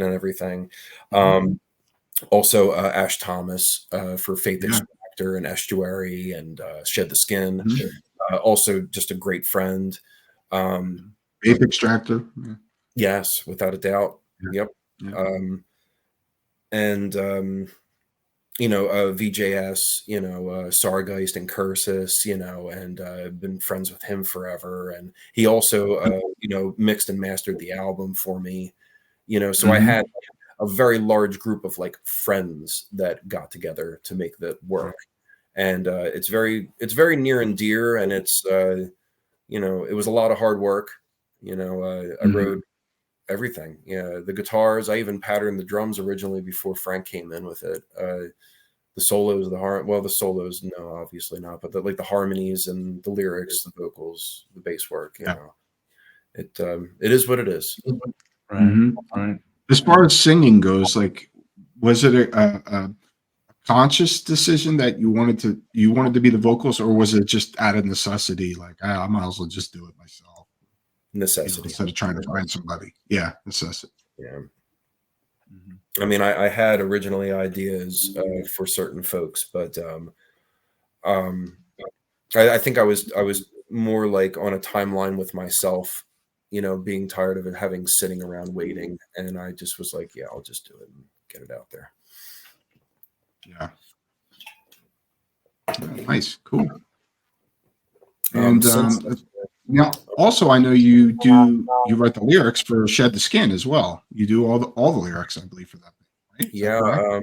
everything. Also Ash Thomas for Faith Extractor and Estuary and Shed the Skin. Also just a great friend. Faith Extractor. Yes, without a doubt. Yep. And VJS, Sargeist and Cursus, and I've been friends with him forever. And he also, mixed and mastered the album for me, so I had a very large group of like friends that got together to make that work. And it's very near and dear. And it's, it was a lot of hard work. I wrote everything. The guitars, I even patterned the drums originally before Frank came in with it. The solos, the solos, no, obviously not, but the harmonies and the lyrics, the vocals, the bass work, it is what it is. Right. As far as singing goes, like, was it a conscious decision that you wanted to be the vocals, or was it just out of necessity? Like, I might as well just do it myself. Necessity. Instead of trying to find somebody. Yeah, necessity. Yeah. I mean, I had originally ideas for certain folks, but I think I was more like on a timeline with myself, being tired of it, sitting around waiting, and I just was like, yeah, I'll just do it and get it out there. Yeah. Nice, cool. And also, I know you write the lyrics for Shed the Skin as well. You do all the lyrics, I believe, for that. Right? Yeah,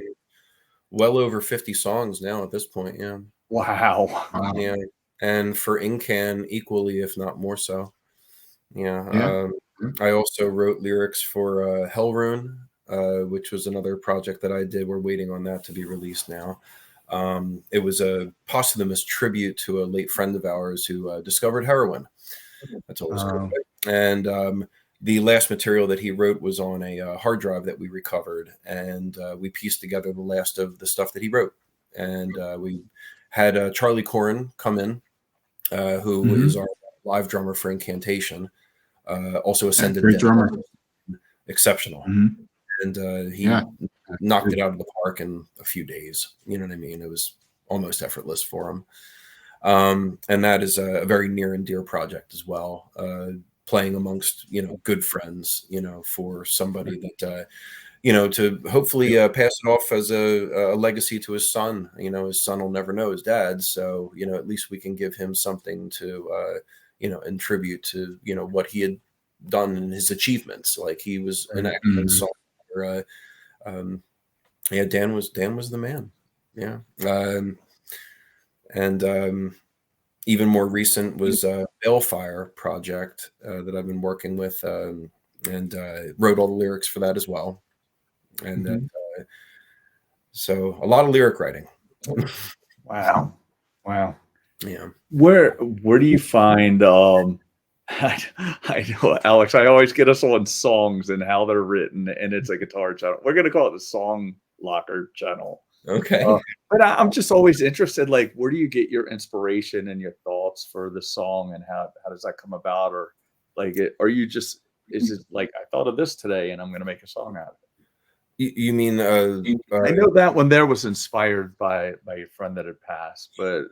well over 50 songs now at this point. Yeah. Wow. Yeah, and for Incan equally, if not more so. Yeah. I also wrote lyrics for Hellrune, which was another project that I did. We're waiting on that to be released now. It was a posthumous tribute to a late friend of ours who discovered heroin. That's all it was called. And the last material that he wrote was on a hard drive that we recovered, and we pieced together the last of the stuff that he wrote. And we had Charlie Corin come in, who is our live drummer for Incantation, also ascended. Great drummer. Exceptional. And he knocked it out of the park in a few days. You know what I mean? It was almost effortless for him. And that is a very near and dear project as well. Playing amongst, good friends, for somebody that, to hopefully pass it off as a legacy to his son. His son will never know his dad. So, at least we can give him something to, in tribute to, what he had done in his achievements. Like, he was an excellent songwriter. Dan was the man. Yeah. And even more recent was Balefire project that I've been working with, and wrote all the lyrics for that as well. And so a lot of lyric writing. Wow. Yeah. Where do you find I know, Alex, I always get us on songs and how they're written, and it's a guitar channel. We're gonna call it the Song Locker channel. Okay. But I'm just always interested, like, where do you get your inspiration and your thoughts for the song, and how does that come about? Or like, is it like, I thought of this today and I'm going to make a song out of it? You mean, I know that one there was inspired by your friend that had passed, but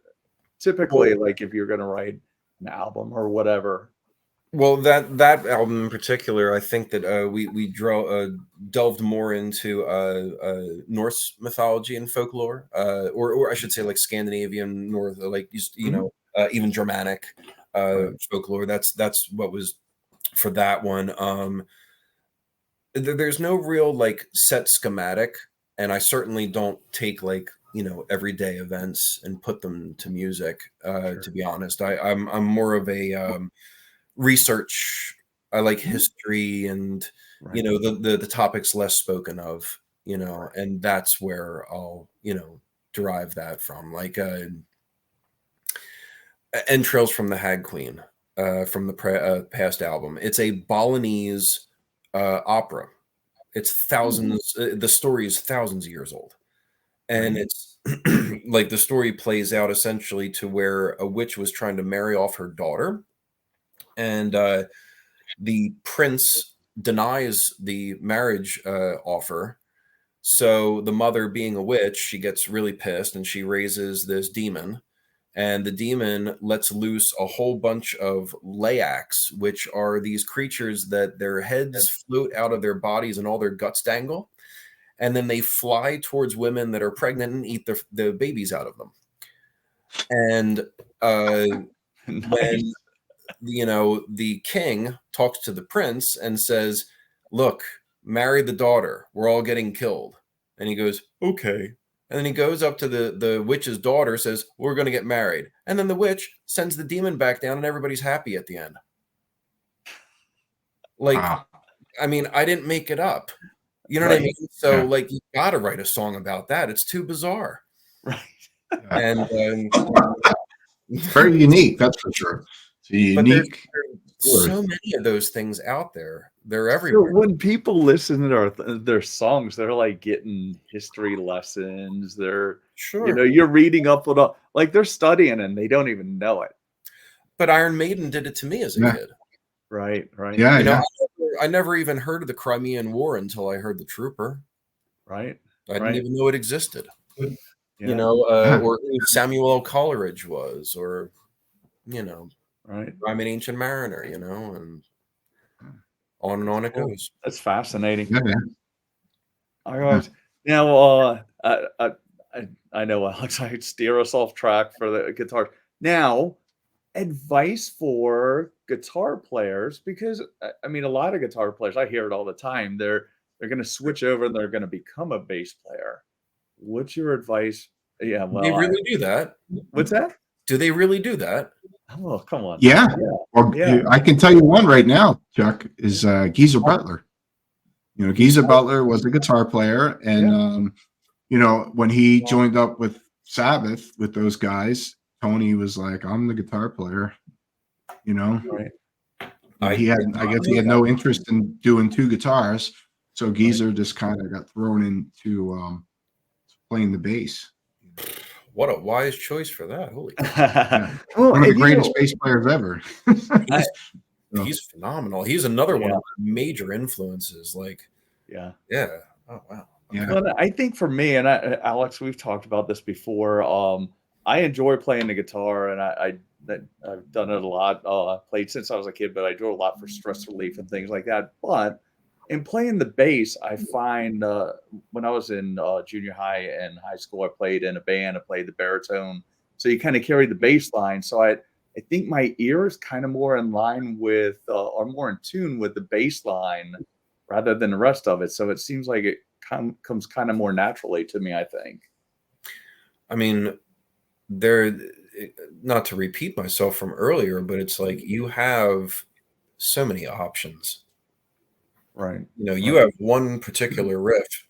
typically, like, if you're going to write an album or whatever. Well, that album in particular, I think that we delved more into Norse mythology and folklore, or I should say, like, Scandinavian, North, like, even Germanic folklore. That's what was for that one. There's no real, like, set schematic, and I certainly don't take, like, everyday events and put them to music. To be honest, I'm more of a research. I like history and the topics less spoken of, and that's where I'll derive that from, like Entrails from the Hag Queen, from the past album. It's a Balinese opera. It's thousands. The story is thousands of years old, and it's like the story plays out essentially to where a witch was trying to marry off her daughter. And the prince denies the marriage offer. So the mother, being a witch, she gets really pissed and she raises this demon. And the demon lets loose a whole bunch of layaks, which are these creatures that their heads float out of their bodies and all their guts dangle. And then they fly towards women that are pregnant and eat the babies out of them. And when the king talks to the prince and says, "Look, marry the daughter. We're all getting killed." And he goes, "Okay." And then he goes up to the witch's daughter, says, "We're going to get married." And then the witch sends the demon back down and everybody's happy at the end. Like, I mean, I didn't make it up. You know what I mean? So, like, you got to write a song about that. It's too bizarre. Right. And very unique, that's for sure. Unique. There's so many of those things out there. They're everywhere. So when people listen to their songs, they're like getting history lessons. They're you're reading up on, like, they're studying and they don't even know it. But Iron Maiden did it to me as a kid. Right. Yeah. I never even heard of the Crimean War until I heard The Trooper. Right. I didn't even know it existed. Or who Samuel L. Coleridge was, or right. I'm an Ancient Mariner, and on it goes. That's fascinating. Yeah. All right. Now, I know Alex, I steer us off track for the guitar. Now, advice for guitar players, because I mean, a lot of guitar players, I hear it all the time. They're going to switch over and they're going to become a bass player. What's your advice? Yeah, well, they really do that. What's that? Do they really do that? Oh, come on. Yeah. I can tell you one right now, Chuck, is Geezer Butler. Geezer Butler was a guitar player, and when he joined up with Sabbath with those guys, Tony was like, I'm the guitar player, Right. And I I guess he had no interest in doing two guitars. So Geezer just kind of got thrown into playing the bass. What a wise choice for that. Holy cow. Yeah. Well, One of the and, greatest bass players ever. He's phenomenal. He's another one Yeah. of my major influences. Like, yeah. Oh, wow. Yeah. Well, I think for me, and Alex, we've talked about this before. I enjoy playing the guitar, and I've done it a lot. I played since I was a kid, but I do it a lot for stress relief and things like that. But in playing the bass, I find when I was in junior high and high school, I played in a band. I played the baritone, so you kind of carry the bass line. So I think my ear is kind of more in line with, or more in tune with the bass line rather than the rest of it. So it seems like it comes kind of more naturally to me, I think. I mean, there, not to repeat myself from earlier, but it's like you have so many options. Right. You have one particular riff.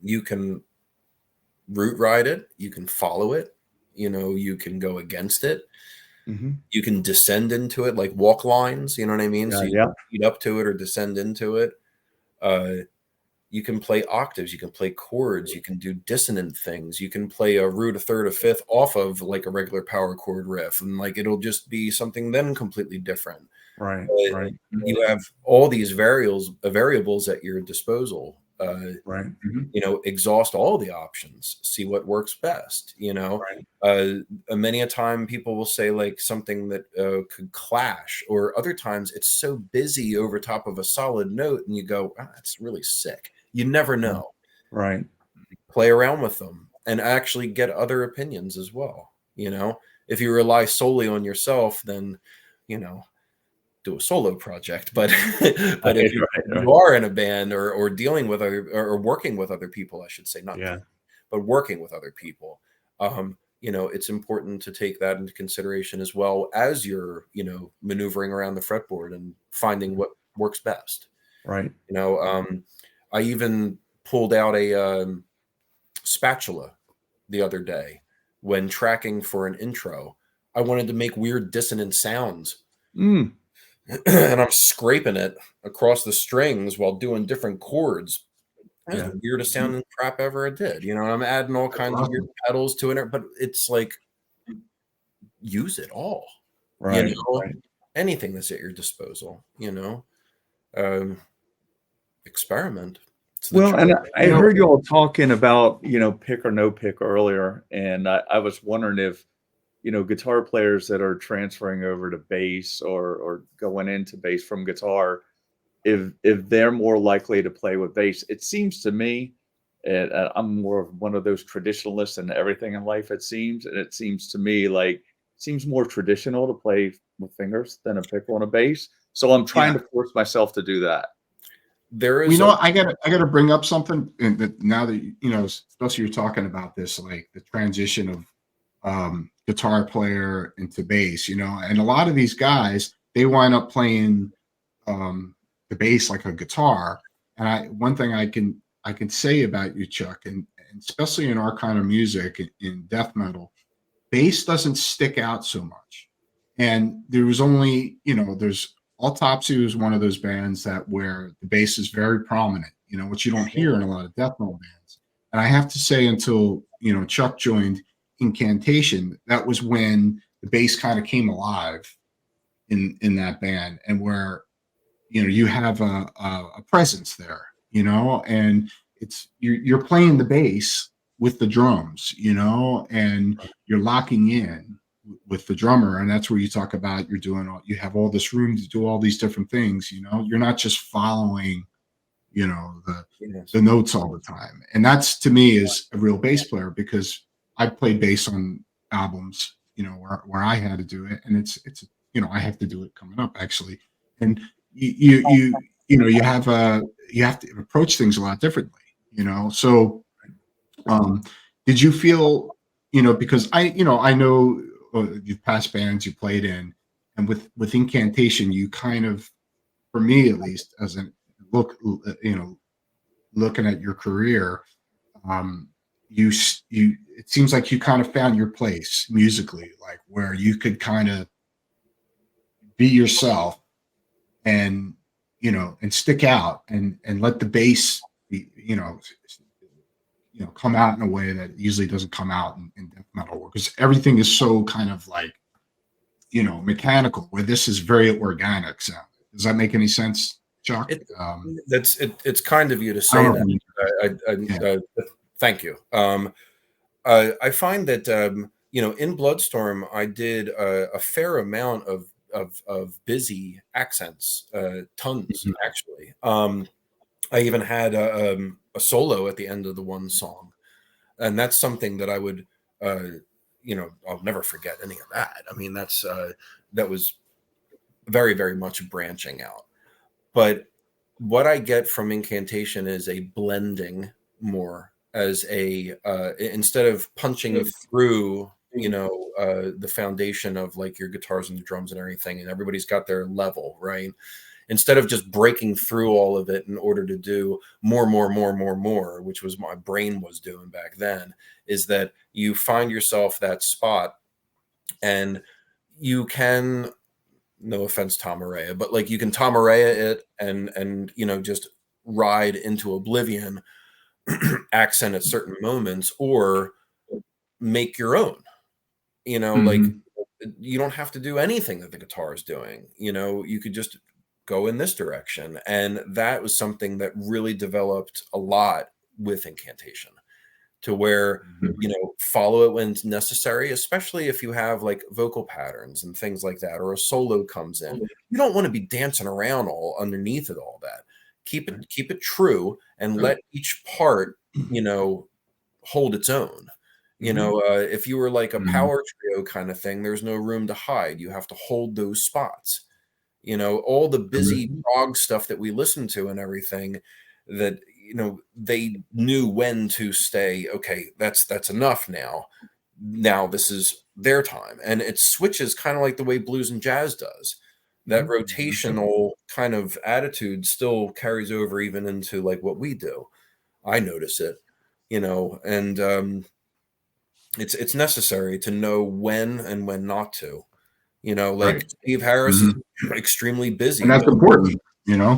You can root ride it. You can follow it. You can go against it. Mm-hmm. You can descend into it, like walk lines. You know what I mean? Yeah, So you can feed up to it or descend into it. You can play octaves. You can play chords. You can do dissonant things. You can play a root, a third, a fifth off of like a regular power chord riff, and like it'll just be something then completely different. Right. Right. You have all these variables at your disposal. Right. Exhaust all the options, see what works best. Many a time people will say like something that could clash, or other times it's so busy over top of a solid note, and you go, that's really sick. You never know. Right. Play around with them and actually get other opinions as well. If you rely solely on yourself, then do a solo project, but if you are in a band or dealing with or working with other people, I should say, but working with other people, it's important to take that into consideration as well as you're maneuvering around the fretboard and finding what works best. Right. I even pulled out a spatula the other day when tracking for an intro. I wanted to make weird dissonant sounds. And I'm scraping it across the strings while doing different chords. That's the weirdest sounding crap ever I did. I'm adding all kinds of weird pedals to it, but it's like, use it all. Right. Anything that's at your disposal. Experiment. Well, and I heard you all talking about pick or no pick earlier, and I was wondering if guitar players that are transferring over to bass or going into bass from guitar, if they're more likely to play with bass. It seems to me, and I'm more of one of those traditionalists in everything in life, it seems, and it seems to me like seems more traditional to play with fingers than a pick on a bass. So I'm trying to force myself to do that. There is, I gotta bring up something, and now that especially you're talking about this, like the transition of guitar player into bass, and a lot of these guys, they wind up playing the bass like a guitar. And one thing I can say about you, Chuck, and especially in our kind of music in death metal, bass doesn't stick out so much. And there was only, there's Autopsy was one of those bands where the bass is very prominent, which you don't hear in a lot of death metal bands. And I have to say, until Chuck joined Incantation, that was when the bass kind of came alive in that band, and where you have a presence there, and it's you're playing the bass with the drums, and you're locking in with the drummer, and that's where you talk about you have all this room to do all these different things. You're not just following the notes all the time. And that's, to me, is a real bass player, because I played bass on albums where I had to do it, and it's I have to do it coming up, actually. And you have to approach things a lot differently, so did you feel, because I know you've past bands you played in, and with Incantation, you kind of, for me at least, as an looking at your career, it seems like you kind of found your place musically, like where you could kind of be yourself and and stick out and let the bass be, come out in a way that usually doesn't come out in death metal work, because everything is so kind of like mechanical, where this is very organic sound. Does that make any sense, Chuck? It's kind of you to say that. Thank you. I find that in Bloodstorm I did a fair amount of busy accents, tons actually. I even had a solo at the end of the one song, and that's something that I would I'll never forget any of that. I mean, that was very, very much branching out. But what I get from Incantation is a blending more, as a instead of punching through the foundation of like your guitars and your drums and everything, and everybody's got their level, right? Instead of just breaking through all of it in order to do more, which was my brain was doing back then, is that you find yourself that spot, and you can, no offense, Tom Araya, but like you can Tom Araya it and just ride into oblivion, accent at certain moments, or make your own. Like you don't have to do anything that the guitar is doing. You could just go in this direction. And that was something that really developed a lot with Incantation, to where, follow it when it's necessary, especially if you have like vocal patterns and things like that, or a solo comes in. You don't want to be dancing around all underneath it, all that. Keep it true, and let each part, hold its own. If you were like a power trio kind of thing, there's no room to hide. You have to hold those spots. All the busy prog stuff that we listen to and everything, that they knew when to stay. Okay, that's enough now. Now this is their time, and it switches kind of like the way blues and jazz does. That rotational kind of attitude still carries over even into like what we do. I notice it, and it's necessary to know when and when not to. Like right. Steve Harris is extremely busy, and that's important.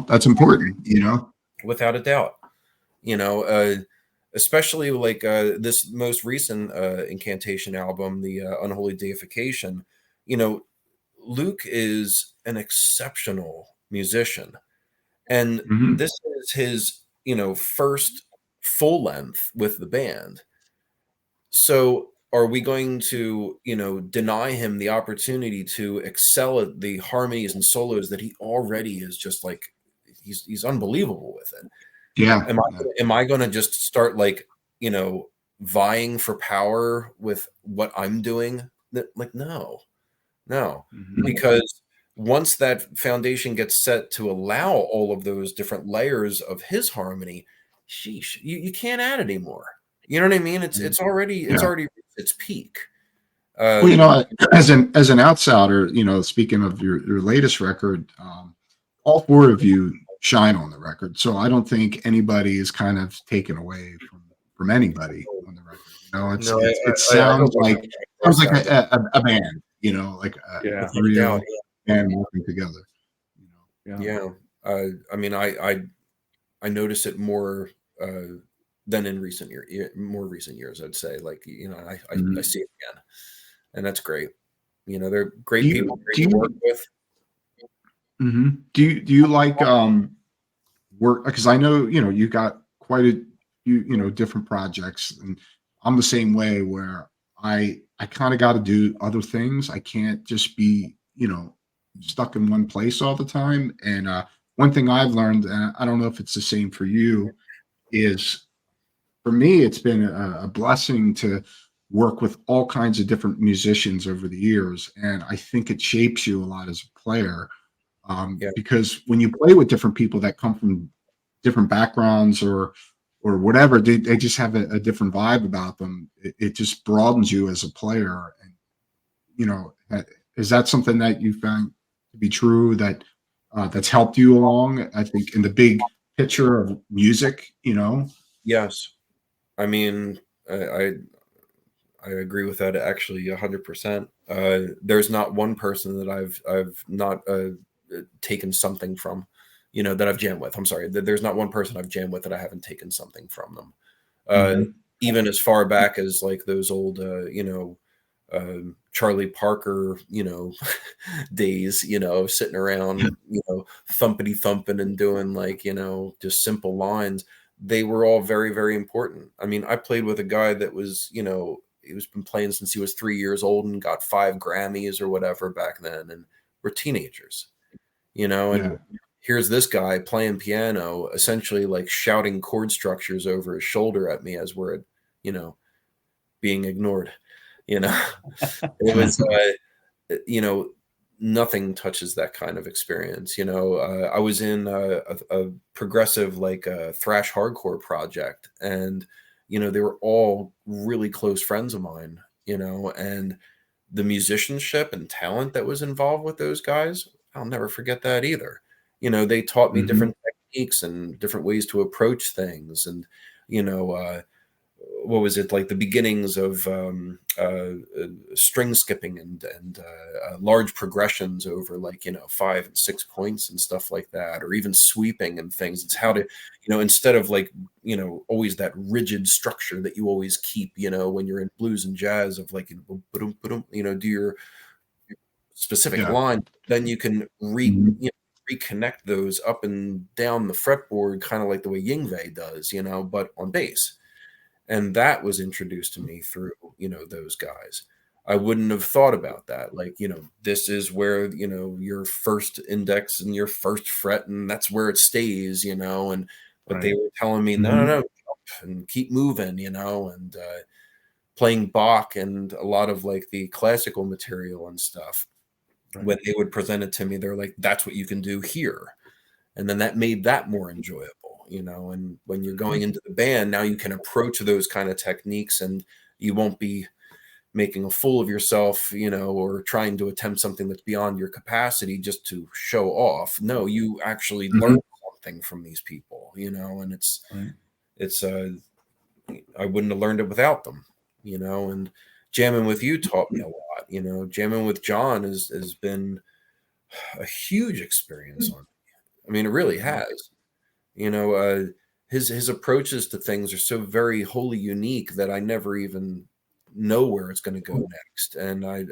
That's important. Without a doubt. Especially like this most recent Incantation album, the Unholy Deification. Luke is an exceptional musician, and this is his first full length with the band. So are we going to deny him the opportunity to excel at the harmonies and solos that he already is just like he's unbelievable with it? Yeah. Am I going to just start like vying for power with what I'm doing? Like no, because once that foundation gets set to allow all of those different layers of his harmony, sheesh, you can't add anymore. You know what I mean? It's already reached its peak. Well, as an outsider, speaking of your latest record, all four of you shine on the record, so I don't think anybody is kind of taken away from anybody on the record. It sounds like a band, like a real band working together. Yeah. I mean, I notice it more than in more recent years. I'd say, like I see it again, and that's great. They're great people to work with. Do you like work? Because I know you got quite a few different projects, and I'm the same way, where I kind of got to do other things. I can't just be stuck in one place all the time. And one thing I've learned, and I don't know if it's the same for you, is for me it's been a blessing to work with all kinds of different musicians over the years, and I think it shapes you a lot as a player. Because when you play with different people that come from different backgrounds or whatever, they just have a different vibe about them. It just broadens you as a player. And is that something that you found to be true, that that's helped you along, I think, in the big picture of music? Yes. I mean, I agree with that actually 100%. There's not one person that I've not taken something from, that I've jammed with. I'm sorry, there's not one person I've jammed with that I haven't taken something from them. Even as far back as like those old, Charlie Parker, days, sitting around, thumpity thumping and doing like, just simple lines. They were all very, very important. I mean, I played with a guy that was, he was been playing since he was 3 years old and got 5 Grammys or whatever back then. And we're teenagers, and here's this guy playing piano, essentially like shouting chord structures over his shoulder at me as we're, being ignored. It was, nothing touches that kind of experience. I was in a progressive, like a thrash hardcore project, and, they were all really close friends of mine, and the musicianship and talent that was involved with those guys, I'll never forget that either. They taught me different techniques and different ways to approach things. And, what was it, like the beginnings of string skipping and large progressions over like 5 and 6 points and stuff like that, or even sweeping and things. It's how to, instead of like always that rigid structure that you always keep when you're in blues and jazz of like do your specific line, then you can reconnect those up and down the fretboard, kind of like the way Yngwie does, but on bass. And that was introduced to me through, those guys. I wouldn't have thought about that. Like, this is where, your first index and your first fret, and that's where it stays, but they were telling me, no, jump and keep moving, and playing Bach and a lot of like the classical material and stuff. When they would present it to me, they're like, that's what you can do here. And then that made that more enjoyable. And when you're going into the band, now you can approach those kind of techniques and you won't be making a fool of yourself, or trying to attempt something that's beyond your capacity just to show off. No, you actually learn something from these people, and it's I wouldn't have learned it without them, and jamming with you taught me a lot. Jamming with John has been a huge experience on me. I mean, it really has. His approaches to things are so very wholly unique that I never even know where it's going to go next. And I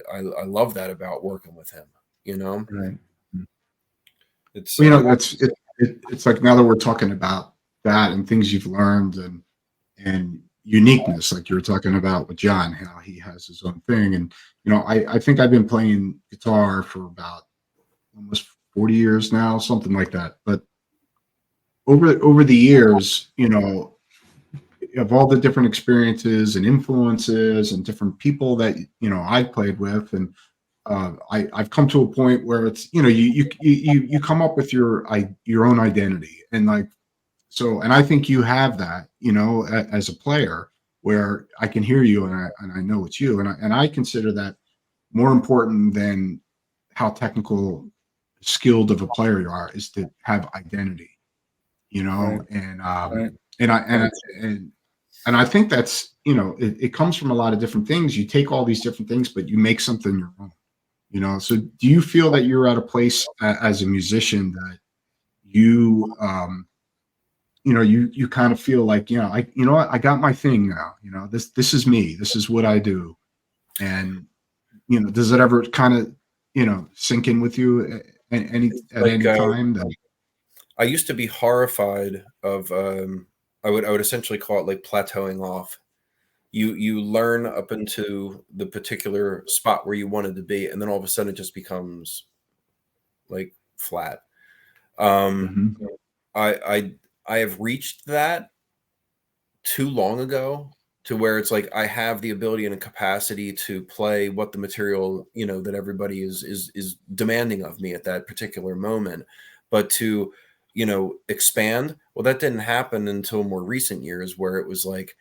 love that about working with him, Right. It's, it's like, now that we're talking about that and things you've learned and uniqueness, like you were talking about with John, how he has his own thing. And, I think I've been playing guitar for about almost 40 years now, something like that. But over the years, of all the different experiences and influences and different people that I've played with, and I've come to a point where it's you come up with your own identity, and like and I think you have that as a player, where I can hear you and I know it's you, and I consider that more important than how technical skilled of a player you are, is to have identity. And I think that's it comes from a lot of different things. You take all these different things, but you make something your own. So do you feel that you're at a place as a musician that you you kind of feel like what, I got my thing now, this is me, this is what I do, and does it ever kind of sink in with you at any time that I used to be horrified of I would essentially call it like plateauing off. You learn up into the particular spot where you wanted to be, and then all of a sudden it just becomes like flat. I have reached that too long ago, to where it's like I have the ability and a capacity to play what the material that everybody is demanding of me at that particular moment, but to expand, well, that didn't happen until more recent years, where it was like,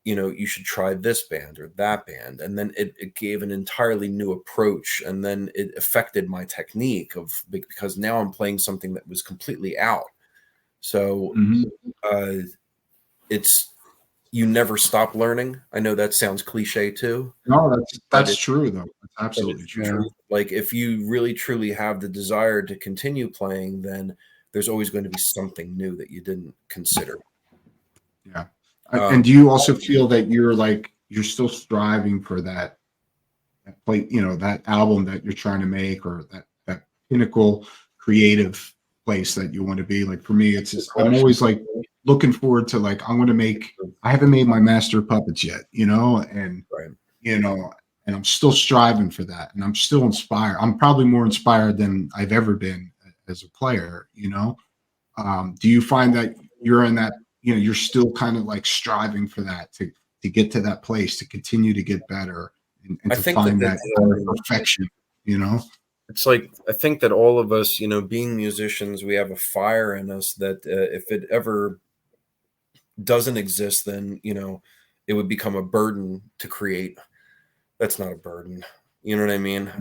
you should try this band or that band. And then it gave an entirely new approach. And then it affected my technique because now I'm playing something that was completely out. So it's you never stop learning. I know that sounds cliche too. No, but that's it, true though. That's but absolutely it's the true. truth. Like if you really truly have the desire to continue playing, then there's always going to be something new that you didn't consider. Yeah. And Um, do you also feel that you're still striving for that play, that album that you're trying to make, or that pinnacle creative place that you want to be? Like for me, it's Good just I'm question. always like looking forward to, like, I haven't made my master puppets yet, and right. you know, and I'm still striving for that, and I'm still inspired. I'm probably more inspired than I've ever been as a player. Do you find that you're in that, you're still kind of like striving for that to get to that place, to continue to get better, and I to think that find that kind of it's, perfection, you know? it's like I think that all of us, being musicians, we have a fire in us that if it ever doesn't exist, then it would become a burden to create. That's not a burden. You know what I mean?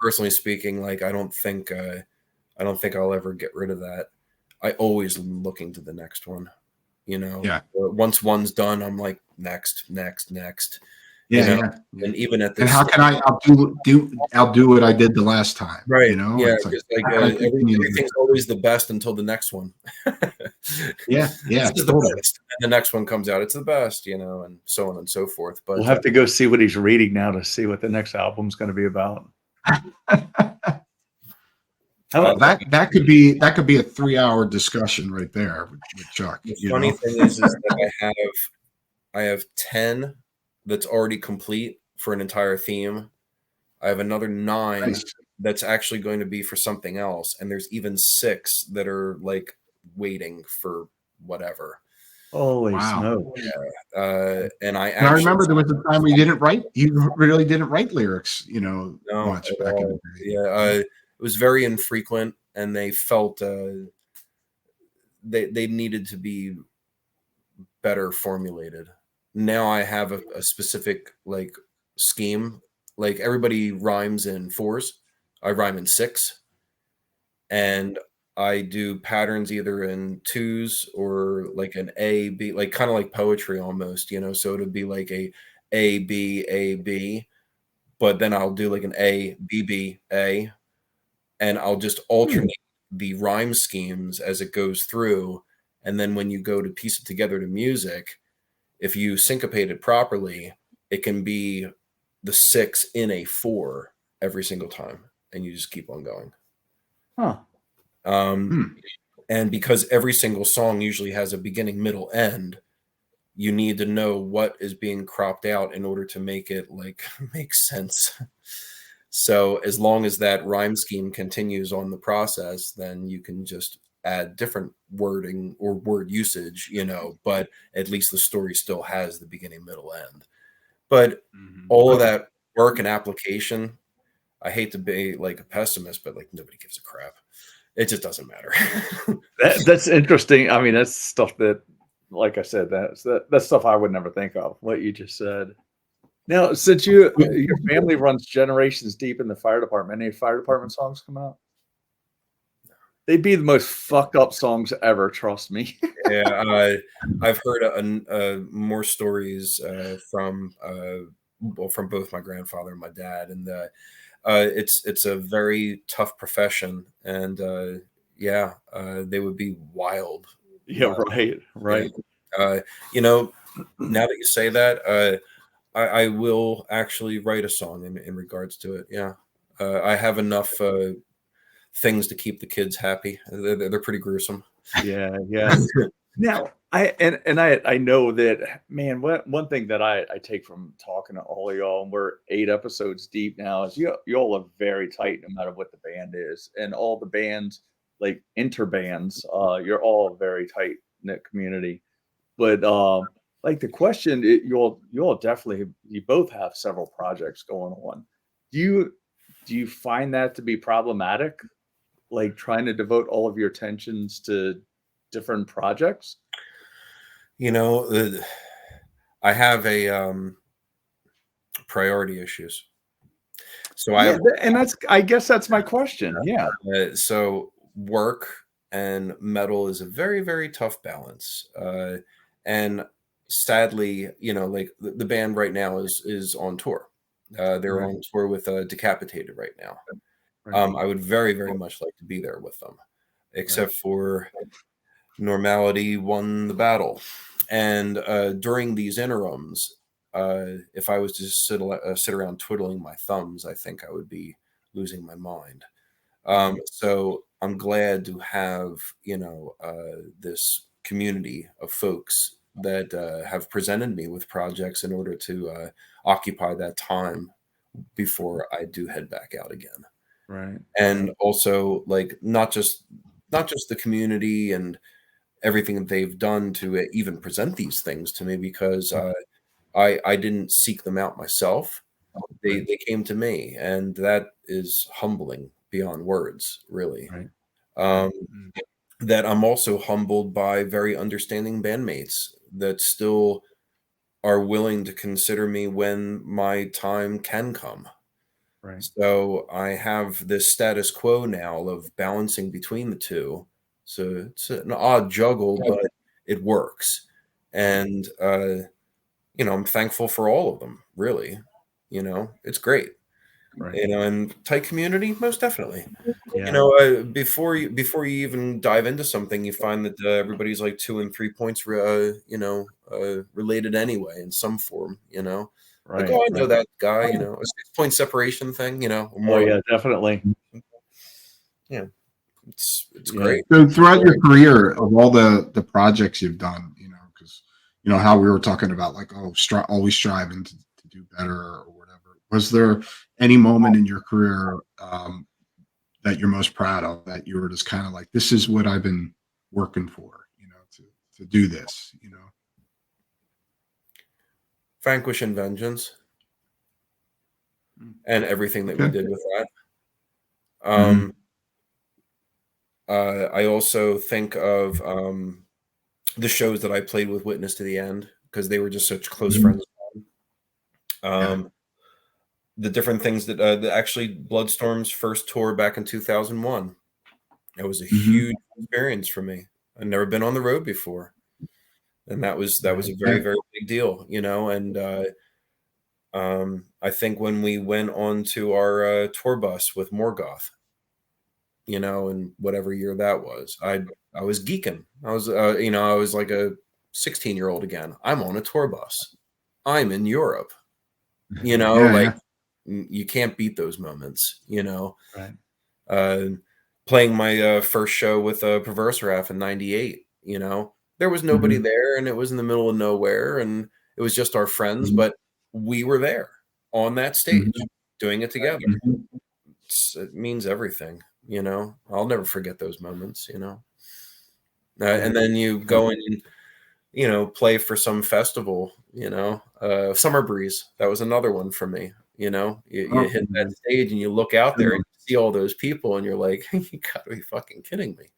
Personally speaking, like I don't think I'll ever get rid of that. I always am looking to the next one. Yeah. Once one's done, I'm like next, next, next. Yeah, yeah. And even at And this how can I'll do what I did the last time, right, yeah, It's like, because like how can I continue to get everything's always the best until the next one. yeah, This is the totally. best, and the next one comes out. It's the best, and so on and so forth. We'll But have to go see what he's reading now to see what the next album's going to be about. That could be a 3-hour discussion right there with Chuck. the funny thing is that I have 10 that's already complete for an entire theme. I have another 9 Nice. that's actually going to be for something else, and there's even 6 that are like waiting for whatever. Holy Wow. smoke! And I And I actually remember there was a time where you really didn't write lyrics, no much at back in the all. day. Yeah, it was very infrequent, and they felt they needed to be better formulated. Now I have a specific like scheme. Like everybody rhymes in 4s. I rhyme in 6, and I do patterns either in 2s or like an A B, like kind of like poetry almost. So it'd be like A B A B, but then I'll do like an A B B A, and I'll just alternate the rhyme schemes as it goes through. And then when you go to piece it together to music, if you syncopate it properly, it can be the 6 in a 4 every single time, and you just keep on going. Huh. And because every single song usually has a beginning, middle, end, you need to know what is being cropped out in order to make it like make sense. So as long as that rhyme scheme continues on the process, then you can just add different wording or word usage, but at least the story still has the beginning, middle, end. But all of that work and application, I hate to be like a pessimist, but like nobody gives a crap. It just doesn't matter. That's interesting. I mean, that's stuff that, like I said, that's stuff I would never think of. What you just said. Now, since your family runs generations deep in the fire department, any fire department songs come out? They'd be the most fucked up songs ever. Trust me. Yeah, I've heard more stories from both my grandfather and my dad, and it's a very tough profession, and they would be wild. Yeah, right. Yeah. Now that you say that, I will actually write a song in regards to it. Yeah, I have enough things to keep the kids happy. They're pretty gruesome. Yeah. Now, I know that, man. One thing that I take from talking to all of y'all, and we're 8 episodes deep now, is y'all are very tight no matter what the band is, and all the bands like interbands. You're all a very tight knit community. But like the question, you all definitely, you both have several projects going on. Do you find that to be problematic? Like trying to devote all of your attentions to different projects? I have a priority issues. So I guess that's my question. Yeah. So work and metal is a very, very tough balance. And sadly, like the band right now is on tour. They're Right. on tour with Decapitated right now. Right. I would very, very much like to be there with them, except Right. for normality won the battle. And during these interims, if I was to just sit around twiddling my thumbs, I think I would be losing my mind. So I'm glad to have, this community of folks that have presented me with projects in order to occupy that time before I do head back out again. Right. And also, like, not just the community and everything that they've done to even present these things to me, because I didn't seek them out myself. They came to me, and that is humbling beyond words, really. Right. That I'm also humbled by very understanding bandmates that still are willing to consider me when my time can come. Right. So I have this status quo now of balancing between the two. So it's an odd juggle, but it works. And, I'm thankful for all of them, really. It's great. Right. And tight community, most definitely. Yeah. Before you even dive into something, you find that everybody's like 2 and 3 points, related anyway in some form. Like, Right. oh, I know Right. that guy. A 6-point separation thing. Or Oh more. yeah, definitely. Yeah, it's Yeah. great. So throughout your career, of all the projects you've done, because how we were talking about, like, always striving to do better or whatever. Was there any moment in your career that you're most proud of, that you were just kind of like, this is what I've been working for, to do this, Vanquish and Vengeance, and everything that we Okay. did with that. Mhm. I also think of the shows that I played with Witness to the End, because they were just such close friends. Yeah. The different things that actually Bloodstorm's first tour back in 2001. It was a Mhm. huge experience for me. I'd never been on the road before, and that was a Right. very, Yeah. very big deal. And I think when we went on to our tour bus with Morgoth, in whatever year that was, I was geeking. I was like a 16-year-old again. I'm on a tour bus. I'm in Europe. Yeah. Like, Yeah. you can't beat those moments. Right. Playing my first show with Perverse Raf in '98. There was nobody Mhm. there, and it was in the middle of nowhere, and it was just our friends, Mhm. but we were there on that stage Mhm. doing it together. Mhm. It means everything. I'll never forget those moments. Yeah. And then you go in and play for some festival. Summer Breeze, that was another one for me. You Oh, hit that stage and you look out there and you see all those people, and you're like, you gotta be fucking kidding me.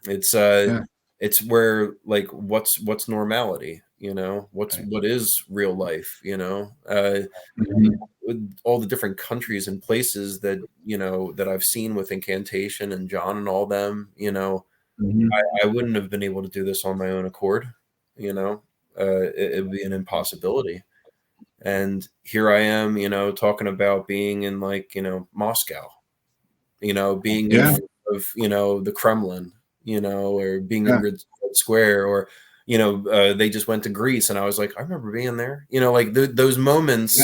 It's yeah. it's where, like, what's normality, what Right. is real life, Mhm. with all the different countries and places that that I've seen with Incantation and John and all them. Mhm. I wouldn't have been able to do this on my own accord. It'd be an impossibility. And here I am, talking about being in, like, Moscow, being in Yeah. front of, the Kremlin, or being in Yeah. Red Square, or, they just went to Greece, and I was like, I remember being there, like those moments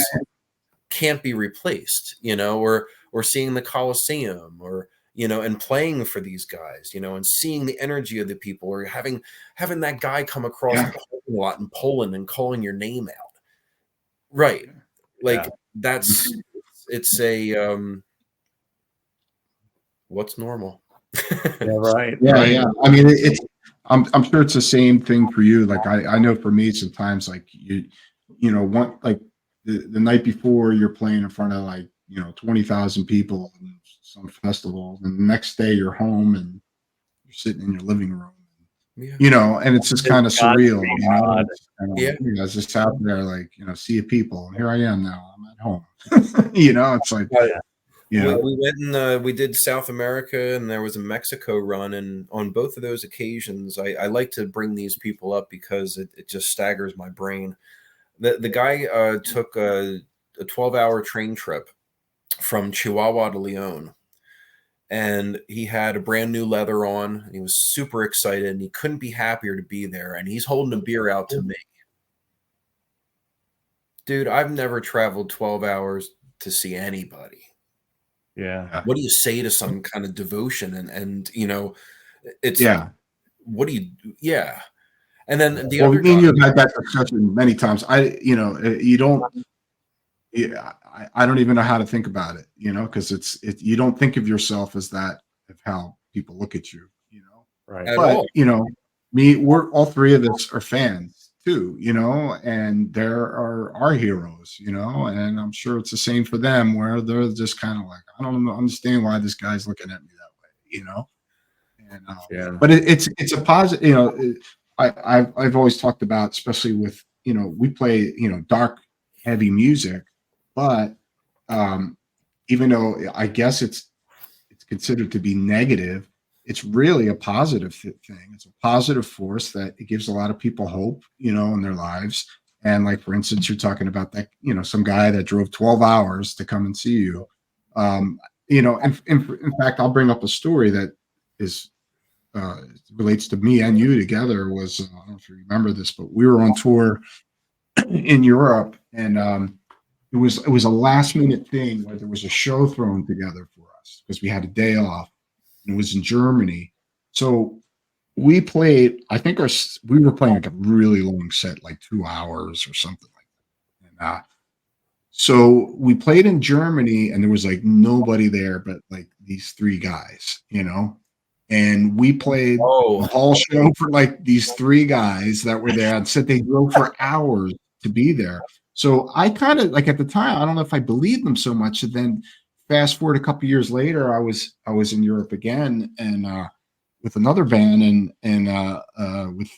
can't be replaced, or seeing the Colosseum, or, and playing for these guys, and seeing the energy of the people, or having that guy come across Yeah. the parking lot in Poland and calling your name out. Right. Like, Yeah. it's a, what's normal. Yeah. Right. Yeah. Right. Yeah. I mean, it's. I'm sure it's the same thing for you. Like, I know for me sometimes, like, one, like, the night before, you're playing in front of, like, 20,000 people in some festival, and the next day you're home and you're sitting in your living room, Yeah. and it's just It's kind of got to surreal, be odd. it's kind of, Yeah. just out there, like, sea of people, and here I am now, I'm at home. It's like, I, Yeah. We went and we did South America, and there was a Mexico run, and on both of those occasions, I like to bring these people up because it just staggers my brain. The guy took a 12-hour train trip from Chihuahua to Leon, and he had a brand new leather on, and he was super excited, and he couldn't be happier to be there, and he's holding a beer out to me. Dude, I've never traveled 12 hours to see anybody. Yeah. What do you say to some kind of devotion? And it's what do you do? Yeah. And then the other me and you have had that discussion many times. You don't. Yeah, I don't even know how to think about it. Because you don't think of yourself as that of how people look at you. Right. But we're all three of us are fans too. And there are our heroes. And I'm sure it's the same for them, where they're just kind of like, I don't understand why this guy's looking at me that way. And but it's a positive. I've always talked about, especially with we play dark, heavy music, but even though I guess it's considered to be negative, it's really a positive thing. It's a positive force that it gives a lot of people hope, in their lives. And like, for instance, you're talking about that, some guy that drove 12 hours to come and see you. In fact, I'll bring up a story that is relates to me and you together. Was I don't know if you remember this, but we were on tour in Europe, and it was a last minute thing where there was a show thrown together for us because we had a day off. And it was in Germany, so we played. I think we were playing like a really long set, like 2 hours or something like that. And so we played in Germany, and there was like nobody there but like these three guys, And we played the whole show for like these three guys that were there, and said they drove for hours to be there. So I kind of like, at the time, I don't know if I believed them so much. And then fast forward a couple years later, I was in Europe again, and with another band, and with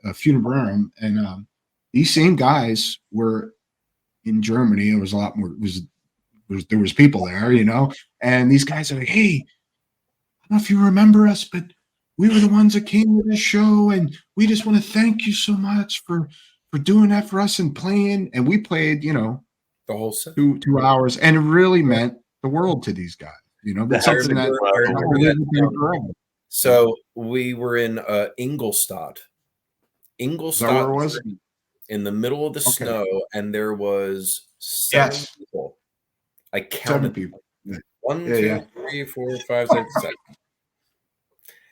Funebrarium, and these same guys were in Germany. It was a lot more. There was people there, and these guys are like, hey, I don't know if you remember us, but we were the ones that came to this show, and we just want to thank you so much for doing that for us and playing. And we played, the whole set, 2 hours, and it really meant the world to these guys. That's something I remember that. So we were in Ingolstadt. Ingolstadt, where it was? In the middle of the snow, and there was 7 people. I counted 7 people. 1, 2, 3, 4, 5, 6, 7.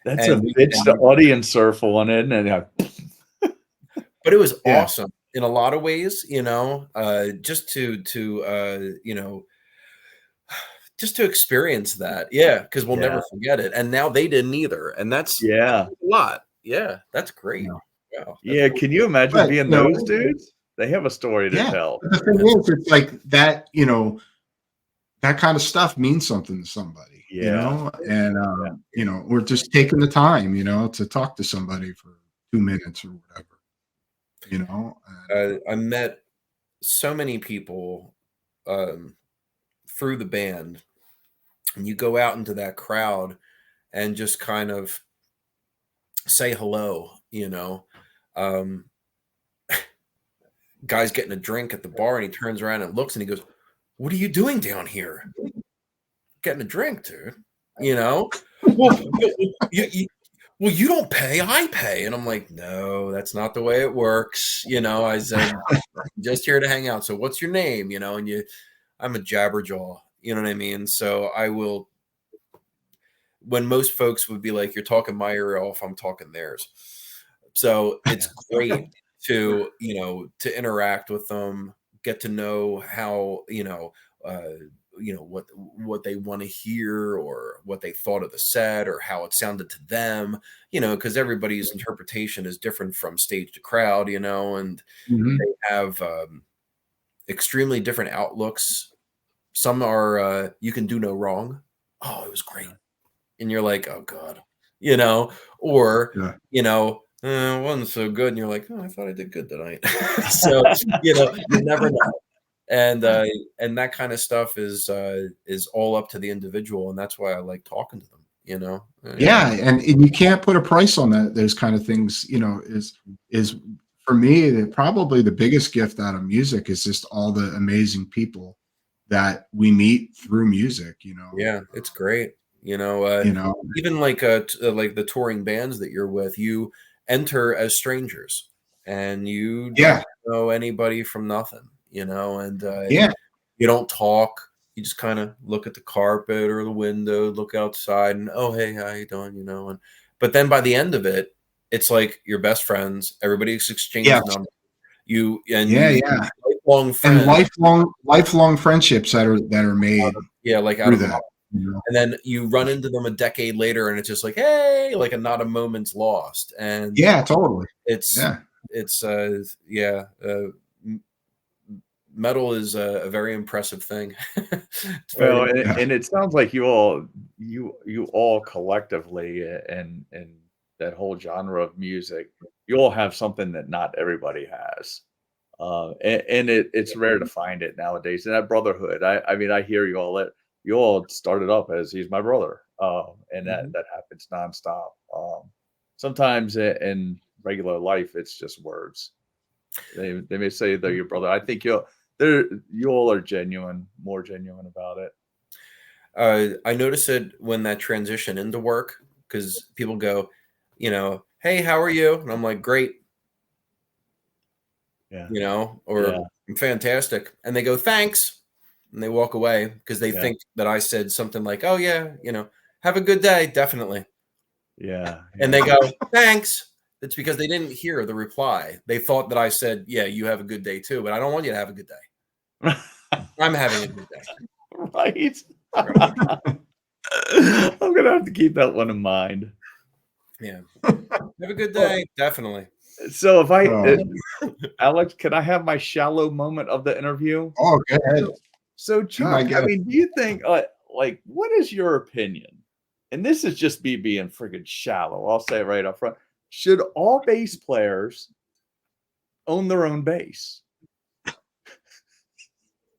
That's a bitch to audience surf on it, and but it was awesome in a lot of ways, just to just to experience that, because we'll never forget it. And now they didn't either, and that's a lot. Yeah, that's great. Wow, that's can you imagine being those dudes? They have a story to tell. The thing is, it's like that, that kind of stuff means something to somebody, and we're just taking the time, to talk to somebody for 2 minutes or whatever, I met so many people through the band, and you go out into that crowd and just kind of say hello, guy's getting a drink at the bar, and he turns around and looks, and he goes, "What are you doing down here?" "Getting a drink, dude." Well, you don't pay, I pay. And I'm like, no, that's not the way it works. I said, I'm just here to hang out. So what's your name? And I'm a jabberjaw, you know what I mean? So I will, when most folks would be like, you're talking my ear off, I'm talking theirs. So it's great to, to interact with them, get to know how, what they want to hear, or what they thought of the set, or how it sounded to them, because everybody's interpretation is different from stage to crowd, and they have extremely different outlooks. Some are, you can do no wrong. Oh, it was great. And you're like, oh God, or, wasn't so good. And you're like, oh, I thought I did good tonight. So, you never know. and that kind of stuff is all up to the individual, and that's why I like talking to them. Yeah, and you can't put a price on that. Those kind of things, is for me probably the biggest gift out of music is just all the amazing people that we meet through music. Yeah, it's great. You know, Even like the touring bands that you're with, you enter as strangers, and you don't yeah, know anybody from nothing. And yeah, you don't talk. You just kind of look at the carpet or the window, look outside, and oh, hey, how you doing? But then by the end of it, it's like you're best friends. Everybody's exchanging yeah, numbers. yeah. Lifelong And friends. lifelong friendships that are made Yeah, like out through of the, that. and then you run into them a decade later, and it's just like, hey, like not a moment's lost. And Yeah, totally. it's Yeah. yeah. Metal is a very impressive thing. It's very Well, Yeah. and it sounds like you all collectively and that whole genre of music, you all have something that not everybody has. And it's rare to find it nowadays. And that brotherhood, I mean, I hear you all started up as he's my brother, and Mhm. that happens nonstop. Sometimes in regular life, it's just words. They may say they're your brother. I think you all are genuine, more genuine about it. I notice it when that transition into work, because people go, hey, how are you? And I'm like, great, Yeah, or yeah, I'm fantastic. And they go, thanks. And they walk away because they yeah, think that I said something like, oh, yeah, have a good day. Definitely. yeah, And yeah. they go, thanks. It's because they didn't hear the reply. They thought that I said, yeah, you have a good day too, but I don't want you to have a good day. I'm having a good day. Right. Right. I'm gonna have to keep that one in mind. Yeah. Have a good day. Definitely. So if Alex, can I have my shallow moment of the interview? Oh, go ahead. So Be my Chuck, I guest. mean, do you think like what is your opinion? And this is just me being friggin' shallow. I'll say it right up front. Should all bass players own their own bass?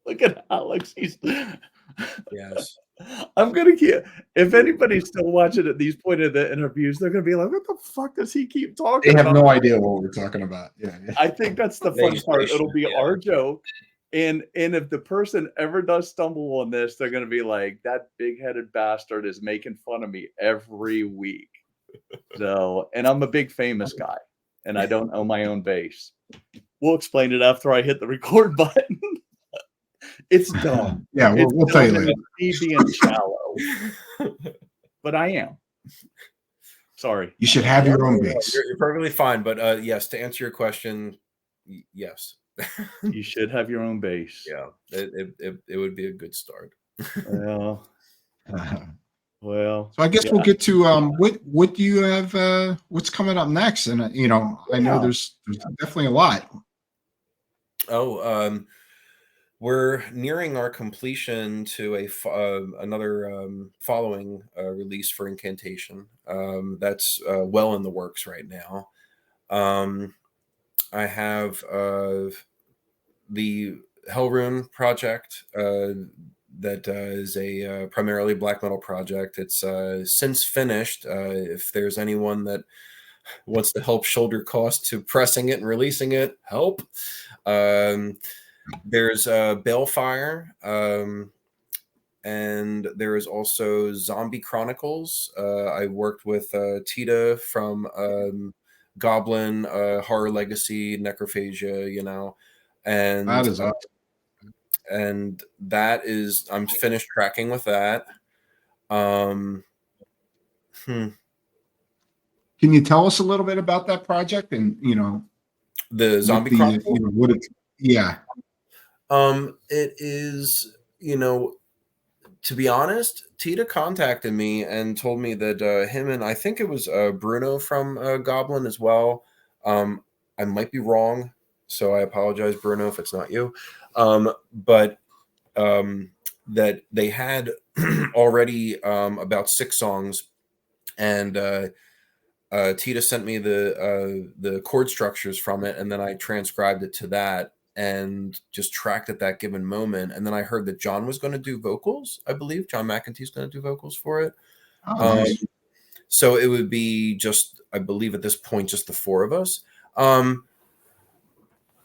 Look at Alex. He's Yes. I'm gonna keep if anybody's still watching at these point of the interviews, they're gonna be like, what the fuck does he keep They talking have about? no idea what we're talking about. Yeah. I think that's the They fun part. should, It'll be yeah. our joke. And if the person ever does stumble on this, they're gonna be like, that big-headed bastard is making fun of me every week. So, and I'm a big famous guy, and I don't own my own bass. We'll explain it after I hit the record button. It's dumb. Yeah, we'll tell you dumb and later. it's me being shallow, but I am. Sorry. You should have your own bass. You're perfectly fine. But yes, to answer your question, yes. You should have your own bass. Yeah, it would be a good start. Well, well. So I guess yeah. we'll get to what do you have what's coming up next? And I know Yeah. there's definitely a lot. Oh, we're nearing our completion to another following release for Incantation. That's well in the works right now. I have the Hellrune project that is a primarily black metal project. It's since finished. If there's anyone that wants to help shoulder cost to pressing it and releasing it, help. There's Balefire, and there is also Zombie Chronicles. I worked with Tita from Goblin, Horror Legacy, Necrophagia, and That is up. and that is I'm finished tracking with that. Hmm. Can you tell us a little bit about that project and The Zombie what Chronicles. what it's yeah. It is, to be honest, Tita contacted me and told me that him and I think it was Bruno from Goblin as well. I might be wrong, so I apologize, Bruno, if it's not you. But that they had already about 6 songs, and Tita sent me the chord structures from it, and then I transcribed it to that. and just tracked at that given moment. And then I heard that John was going to do vocals. I believe John McEntee's going to do vocals for it. Oh, nice. So it would be just, I believe at this point, just the four of us.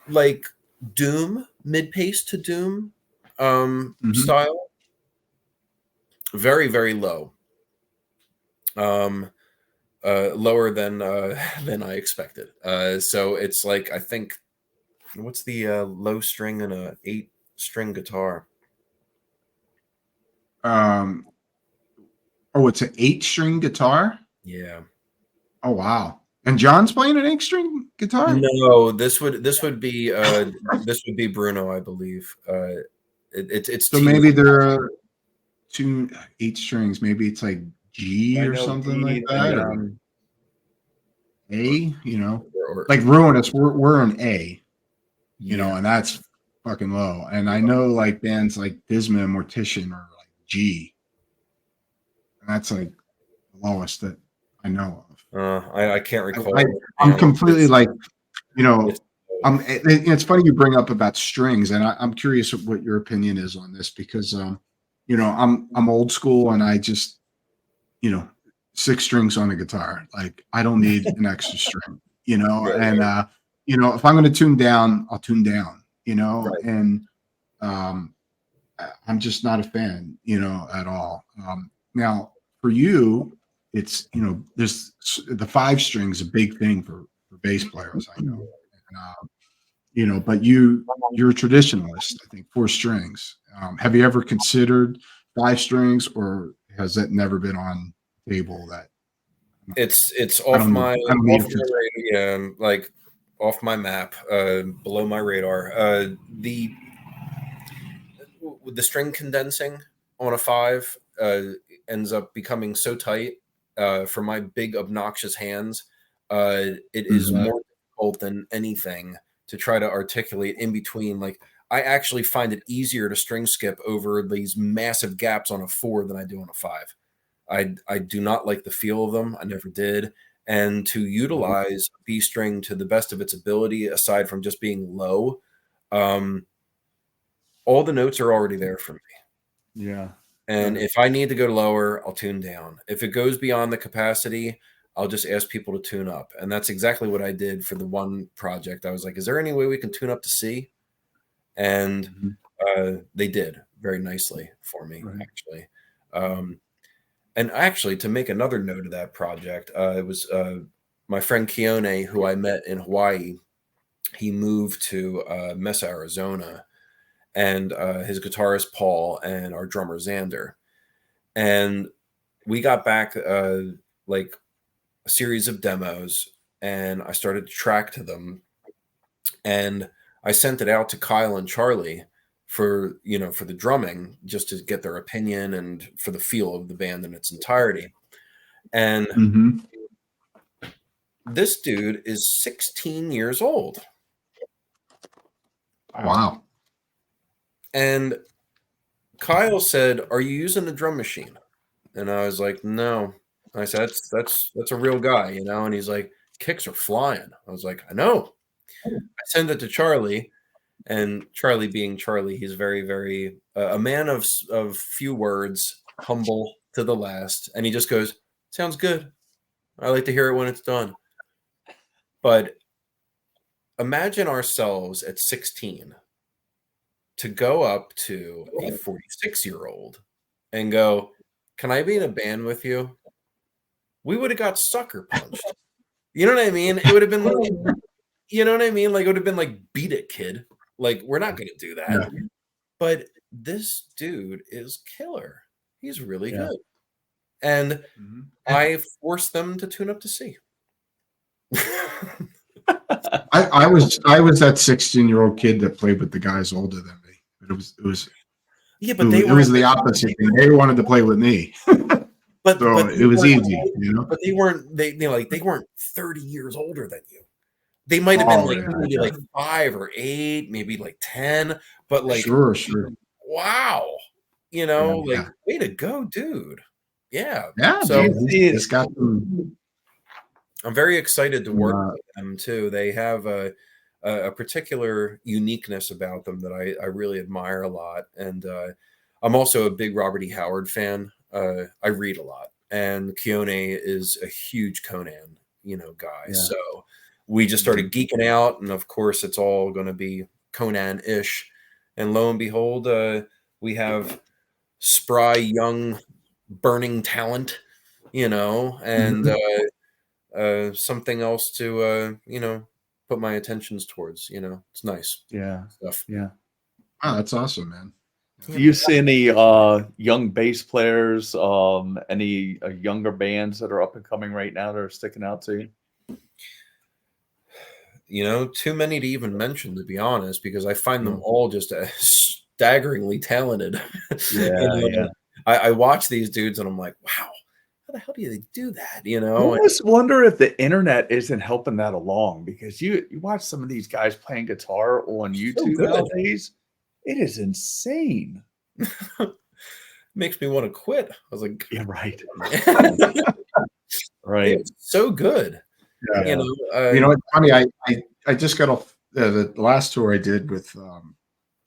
Like Doom, mid-pace to Doom style. Very, very low. Lower than I expected. So it's like, I think, what's the low string in a 8-string guitar? Oh, it's an 8-string guitar? Yeah. Oh, wow. And John's playing an 8-string guitar? No, this would be Bruno, I believe. It's so maybe there are 8 strings. Maybe it's like G or something like that, or A. Like Ruinous, we're an A. And that's fucking low. And I know like bands like Disma and Mortician are like G. And that's like the lowest that I know of. I can't recall. I'm completely like, it's funny you bring up about strings, and I'm curious what your opinion is on this, because I'm old school, and I just 6 strings on a guitar. Like, I don't need an extra string, and if I'm going to tune down, I'll tune down, Right. and I'm just not a fan, at all. Now for you, it's there's the 5 strings, a big thing for bass players, I know. And, but you're a traditionalist. I think 4 strings. Have you ever considered 5 strings, or has that never been on the table? That it's off my radar, like off my map, below my radar. The string condensing on a 5 ends up becoming so tight for my big obnoxious hands. It is more difficult than anything to try to articulate in between. Like, I actually find it easier to string skip over these massive gaps on a 4 than I do on a 5. I do not like the feel of them. I never did. And to utilize B string to the best of its ability, aside from just being low, all the notes are already there for me. Yeah. And if I need to go lower, I'll tune down. If it goes beyond the capacity, I'll just ask people to tune up. And that's exactly what I did for the one project. I was like, is there any way we can tune up to C? And they did very nicely for me, actually. And actually, to make another note of that project, it was my friend Keone, who I met in Hawaii. He moved to Mesa, Arizona, and his guitarist Paul and our drummer Xander. And we got back like a series of demos, and I started to track to them. And I sent it out to Kyle and Charlie for the drumming, just to get their opinion and for the feel of the band in its entirety. And this dude is 16 years old. Wow. And Kyle said, "Are you using a drum machine?" And I was like, "No." I said, that's a real guy, And he's like, "Kicks are flying." I was like, "I know." I sent it to Charlie, and Charlie, being Charlie, he's very, very a man of few words, humble to the last, and he just goes, "Sounds good. I like to hear it when it's done." But imagine ourselves at 16 to go up to a 46-year-old and go, "Can I be in a band with you?" We would have got sucker punched. You know what I mean? It would have been like, you know what I mean? Like, it would have been like, "Beat it, kid." Like, we're not going to do that. Yeah. But this dude is killer. He's really good. And I forced them to tune up to C. I was that 16-year-old kid that played with the guys older than me. But it was it was the opposite thing. They wanted to play with me. But it was easy, But they weren't 30 years older than you. They might have been maybe like 5 or 8, maybe like 10. But like, sure. Wow, way to go, dude. Yeah. So it's got some. I'm very excited to work with them too. They have a particular uniqueness about them that I really admire a lot. And I'm also a big Robert E. Howard fan. I read a lot, and Keone is a huge Conan, guy. Yeah. So we just started geeking out, and of course, it's all going to be Conan-ish. And lo and behold, we have spry, young, burning talent, and something else to, put my attentions towards. It's nice. Yeah. Stuff. Yeah. Wow, that's awesome, man. Do you see any young bass players, any younger bands that are up and coming right now that are sticking out to you? Too many to even mention, to be honest, because I find them all just staggeringly talented. Yeah. I watch these dudes and I'm like, wow, how the hell do they do that? I almost wonder if the internet isn't helping that along, because you watch some of these guys playing guitar on YouTube nowadays. It is insane. Makes me want to quit. I was like, yeah, right. Right. It's so good. Yeah. It's funny. I just got off the last tour I did with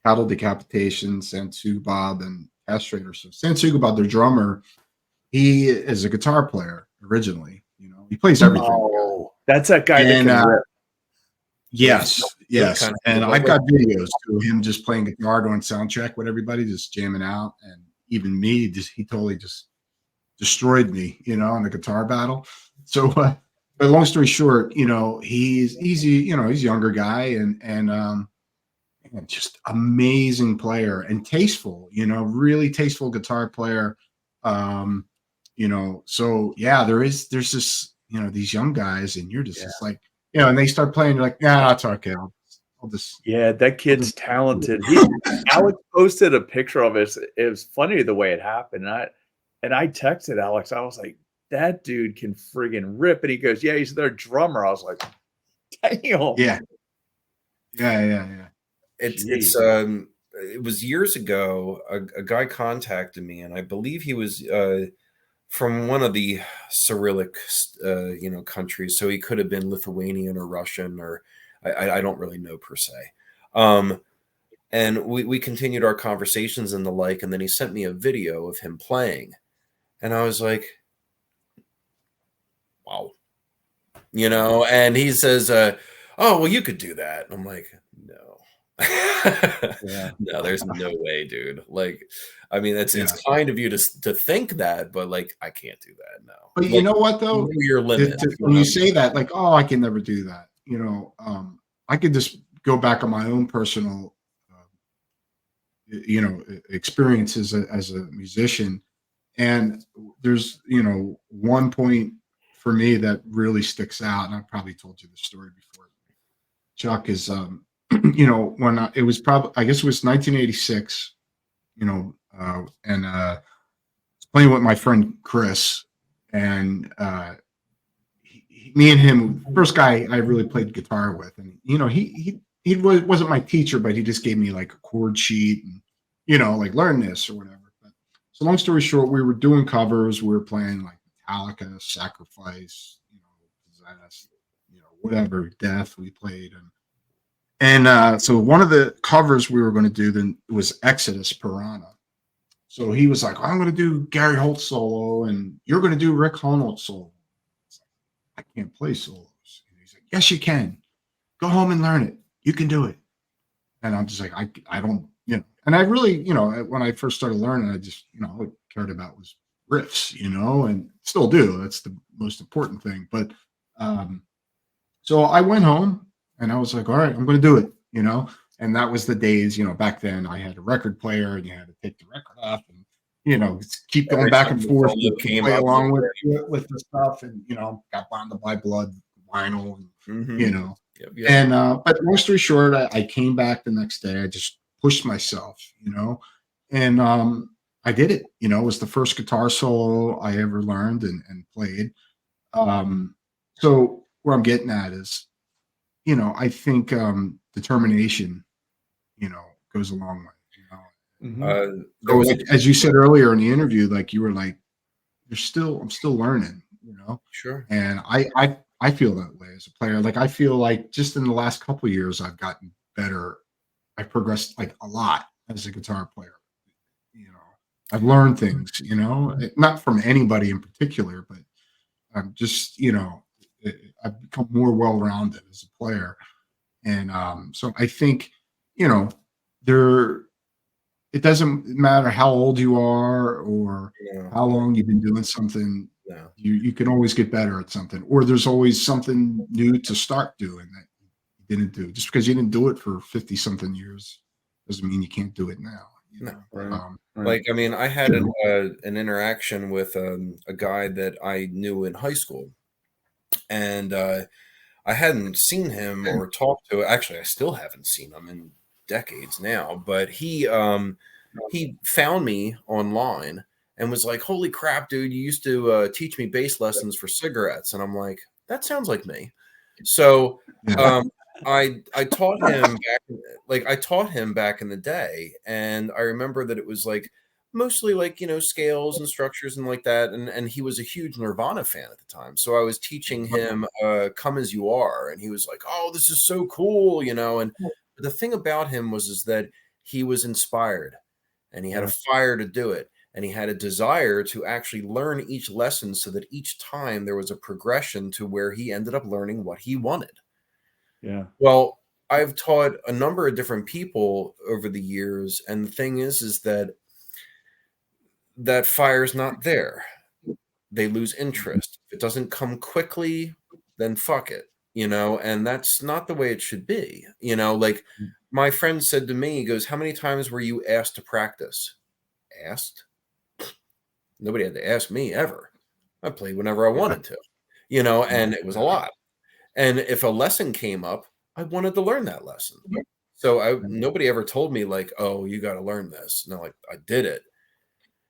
Cattle Decapitation, Sansu Bob, and Castrator. So Sansu Bob, their drummer, he is a guitar player originally. He plays everything. Oh, that's that guy that can rip. Yes. And I've got videos of him just playing guitar doing soundcheck with everybody, just jamming out. And even me, he totally just destroyed me, in the guitar battle. So, but long story short, he's he's a younger guy and just amazing player and tasteful, really tasteful guitar player. So yeah, there's this, these young guys, and you're just like, and they start playing, you're like, nah, it's okay. I'll just. Yeah, that kid's talented. Alex posted a picture of it. It was funny the way it happened. And I texted Alex. I was like, that dude can friggin' rip. And he goes, yeah, he's their drummer. I was like, damn. Yeah. It was years ago. A guy contacted me, and I believe he was from one of the Cyrillic, countries. So he could have been Lithuanian or Russian, or I don't really know per se. And we continued our conversations and the like, and then he sent me a video of him playing, and I was like, wow, and he says, oh, well, you could do that. And I'm like, no. No, there's no way, dude. Like, I mean, it's kind of you to think that, but like, I can't do that. No. But you know what though? Your limit. When you say that, like, oh, I can never do that. I could just go back on my own personal, experiences as a musician, and there's one point for me that really sticks out, and I probably told you the story before. Chuck is when it was probably, I guess it was 1986, and I was playing with my friend Chris, and me and him, first guy I really played guitar with, and he wasn't my teacher, but he just gave me like a chord sheet and like learn this or whatever. But, so long story short, we were doing covers, we were playing like Metallica, Sacrifice, Possessed, whatever, Death we played, and so one of the covers we were going to do then was Exodus Piranha. So he was like, I'm going to do Gary Holt solo, and you're going to do Rick Honold solo. I can't play solos. And he's like, yes, you can. Go home and learn it. You can do it. And I'm just like, I don't, and I really, when I first started learning, I just, all I cared about was riffs, and still do. That's the most important thing. But so I went home and I was like, all right, I'm going to do it, and that was the days, back then I had a record player and you had to take the record off and, keep going back and forth, play along with the stuff, and, got Bound by Blood vinyl, and, and, but long story short, I came back the next day. I just pushed myself, and I did it. It was the first guitar solo I ever learned and played. So where I'm getting at is, I think determination, goes a long way. So like, as you said earlier in the interview, like you were like, I'm still learning, Sure. And I I feel that way as a player. Like I feel like just in the last couple of years, I've gotten better. I progressed like a lot as a guitar player. You know, I've learned things. You know, not from anybody in particular, but I'm just I've become more well-rounded as a player, and so I think there. It doesn't matter how old you are or how long you've been doing something. Yeah. You can always get better at something, or there's always something new to start doing that you didn't do. Just because you didn't do it for 50 something years doesn't mean you can't do it now. No. Right. Like, I mean, I had an interaction with a guy that I knew in high school, and I hadn't seen him or talked to. Actually, I still haven't seen him in decades now. But he found me online and was like, "Holy crap, dude! You used to teach me bass lessons for cigarettes." And I'm like, "That sounds like me." So I taught him I taught him back in the day, and I remember that it was like mostly like scales and structures and like that, and he was a huge Nirvana fan at the time, so I was teaching him "Come As You Are," and he was like, "Oh, this is so cool," and the thing about him is that he was inspired, and he had a fire to do it, and he had a desire to actually learn each lesson, so that each time there was a progression to where he ended up learning what he wanted. Yeah. Well, I've taught a number of different people over the years, and the thing is that fire's not there. They lose interest. If it doesn't come quickly, then fuck it, and that's not the way it should be. Like my friend said to me, he goes, "How many times were you asked to practice?" Asked? Nobody had to ask me ever. I played whenever I wanted to, and it was a lot. And if a lesson came up, I wanted to learn that lesson. So nobody ever told me like, "Oh, you got to learn this." No, like I did it.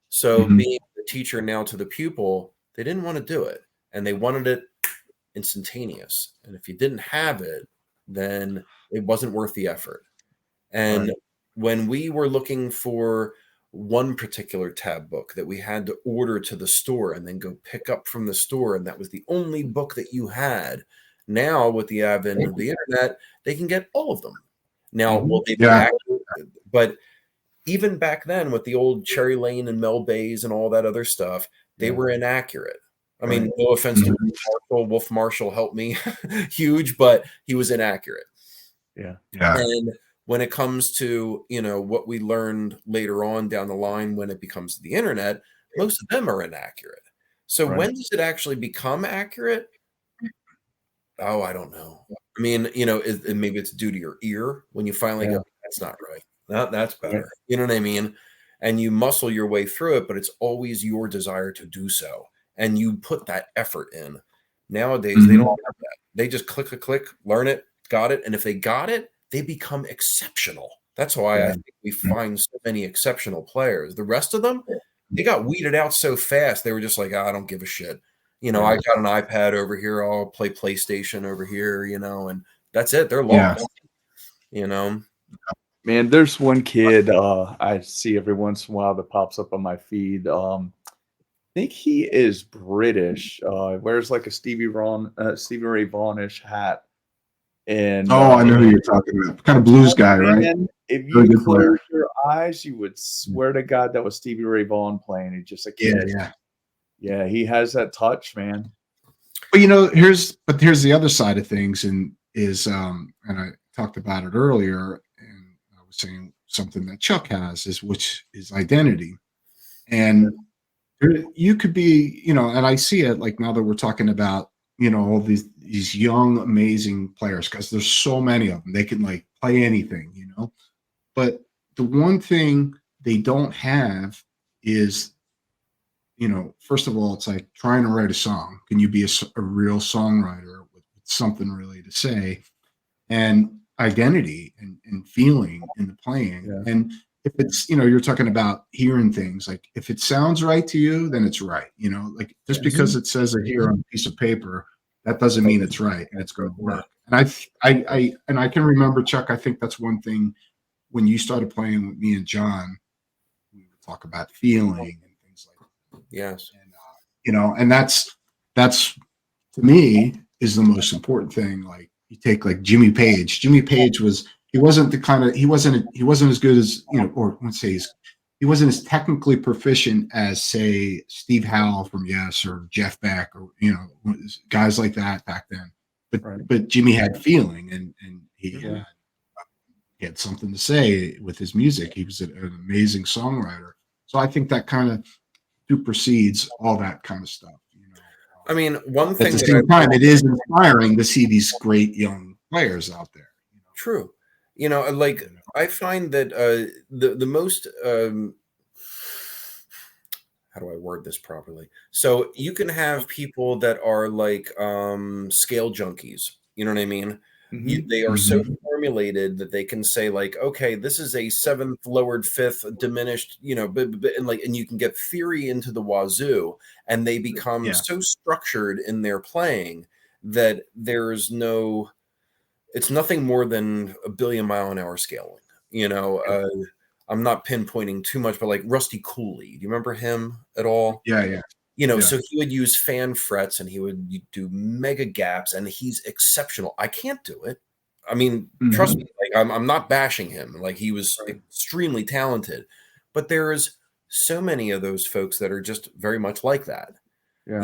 So being the teacher now to the pupil, they didn't want to do it, and they wanted it instantaneous. And if you didn't have it, then it wasn't worth the effort. And when we were looking for one particular tab book that we had to order to the store and then go pick up from the store, and that was the only book that you had. Now, with the advent of the internet, they can get all of them. Now, will they be accurate? But even back then, with the old Cherry Lane and Mel Bays and all that other stuff, they were inaccurate. I mean, no offense to Wolf Marshall helped me huge, but he was inaccurate. Yeah. And when it comes to, what we learned later on down the line, when it becomes the internet, most of them are inaccurate. So when does it actually become accurate? Oh, I don't know. I mean, maybe it's due to your ear when you finally go, "That's not right. That's better." You know what I mean? And you muscle your way through it, but it's always your desire to do so. And you put that effort in. Nowadays, they don't have that. They just click, learn it, got it. And if they got it, they become exceptional. That's why I think we find so many exceptional players. The rest of them, they got weeded out so fast. They were just like, "I don't give a shit." I got an iPad over here. I'll play PlayStation over here, and that's it. They're lost, Man, there's one kid I see every once in a while that pops up on my feed. I think he is British. Wears like a Stevie Ray Vaughan-ish hat. And I know who you're talking about. Kind of blues guy, right? If you close your eyes, you would swear to God that was Stevie Ray Vaughan playing. He just yeah, he has that touch, man. But here's the other side of things, and I talked about it earlier, and I was saying something that Chuck has which is identity. And you could be, and I see it like now that we're talking about, all these young, amazing players, because there's so many of them. They can like play anything, but the one thing they don't have is, first of all, it's like trying to write a song. Can you be a real songwriter with something really to say? And identity and feeling in the playing. And if it's, you're talking about hearing things, like if it sounds right to you, then it's right. Like just because it says it here on a piece of paper, that doesn't mean it's right and it's going to work. And I can remember, Chuck, I think that's one thing when you started playing with me and John, we would talk about feeling and things like that. Yes. And, and that's to me is the most important thing. Like you take like Jimmy Page. Jimmy Page he wasn't as good as, or let's say he wasn't as technically proficient as, say, Steve Howe from Yes or Jeff Beck or guys like that back then. But Jimmy had feeling, and he had something to say with his music. He was an amazing songwriter. So I think that kind of supersedes all that kind of stuff. I mean, one thing at the same time, it is inspiring to see these great young players out there. True. Like I find that the most how do I word this properly? So you can have people that are like scale junkies. You know what I mean? They are so formulated that they can say like, okay, this is a seventh lowered fifth diminished, and you can get theory into the wazoo, and they become so structured in their playing that it's nothing more than a billion-mile-an-hour scaling. I'm not pinpointing too much, but like Rusty Cooley, do you remember him at all? Yeah. So he would use fan frets and he would do mega gaps, and he's exceptional. I can't do it. I mean, trust me, like I'm not bashing him. Like he was extremely talented, but there's so many of those folks that are just very much like that. Yeah.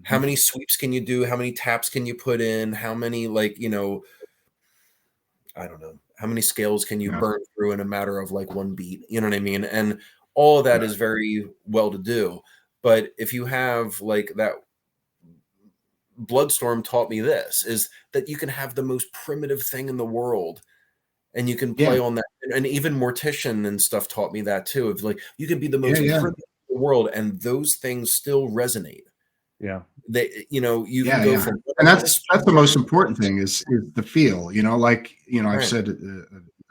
How many sweeps can you do? How many taps can you put in? How many I don't know. How many scales can you burn through in a matter of like one beat? You know what I mean? And all of that is very well to do. But if you have like that, Bloodstorm taught me this, is that you can have the most primitive thing in the world and you can play on that. And even Mortician and stuff taught me that too. Of like, you can be the most primitive in the world and those things still resonate. Yeah. You can go from, and that's the most important thing is the feel, I've said it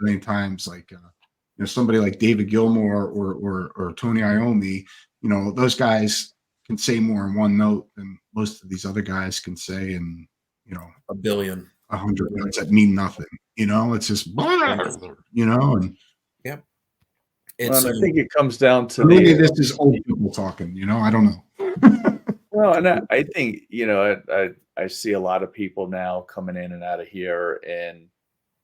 many times, like, somebody like David Gilmour or Tony Iommi, those guys can say more in one note than most of these other guys can say in, a billion, 100 notes that mean nothing. It's just, and I think it comes down to maybe this is old people talking. I don't know. Well, and I think, I see a lot of people now coming in and out of here. And,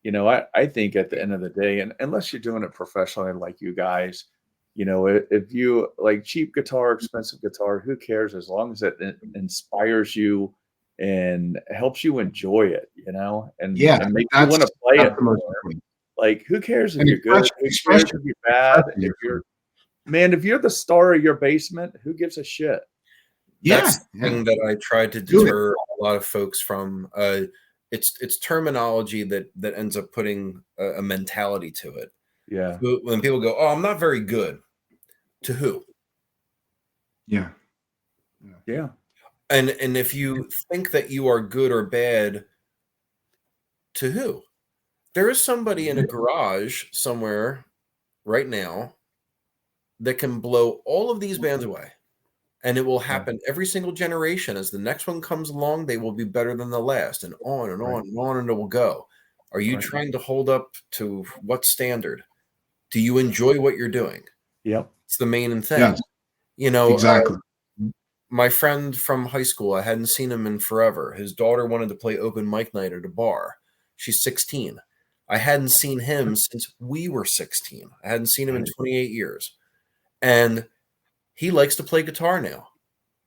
I think at the end of the day, and unless you're doing it professionally like you guys, if you like cheap guitar, expensive guitar, who cares, as long as it inspires you and helps you enjoy it, and makes you want to play it more. Like, who cares if you're good? Who cares if you're bad? If you're the star of your basement, who gives a shit? That's the thing that I tried to deter a lot of folks from. It's terminology that ends up putting a mentality to it. Yeah. When people go, "Oh, I'm not very good," to who? Yeah. And if you think that you are good or bad, to who? There is somebody in a garage somewhere right now that can blow all of these bands away. And it will happen every single generation. As the next one comes along, they will be better than the last, and on and on and on, and it will go. Are you trying to hold up to what standard? Do you enjoy what you're doing? Yep. It's the main thing. Yes. Exactly. My friend from high school, I hadn't seen him in forever. His daughter wanted to play open mic night at a bar. She's 16. I hadn't seen him since we were 16. I hadn't seen him in 28 years. And he likes to play guitar now.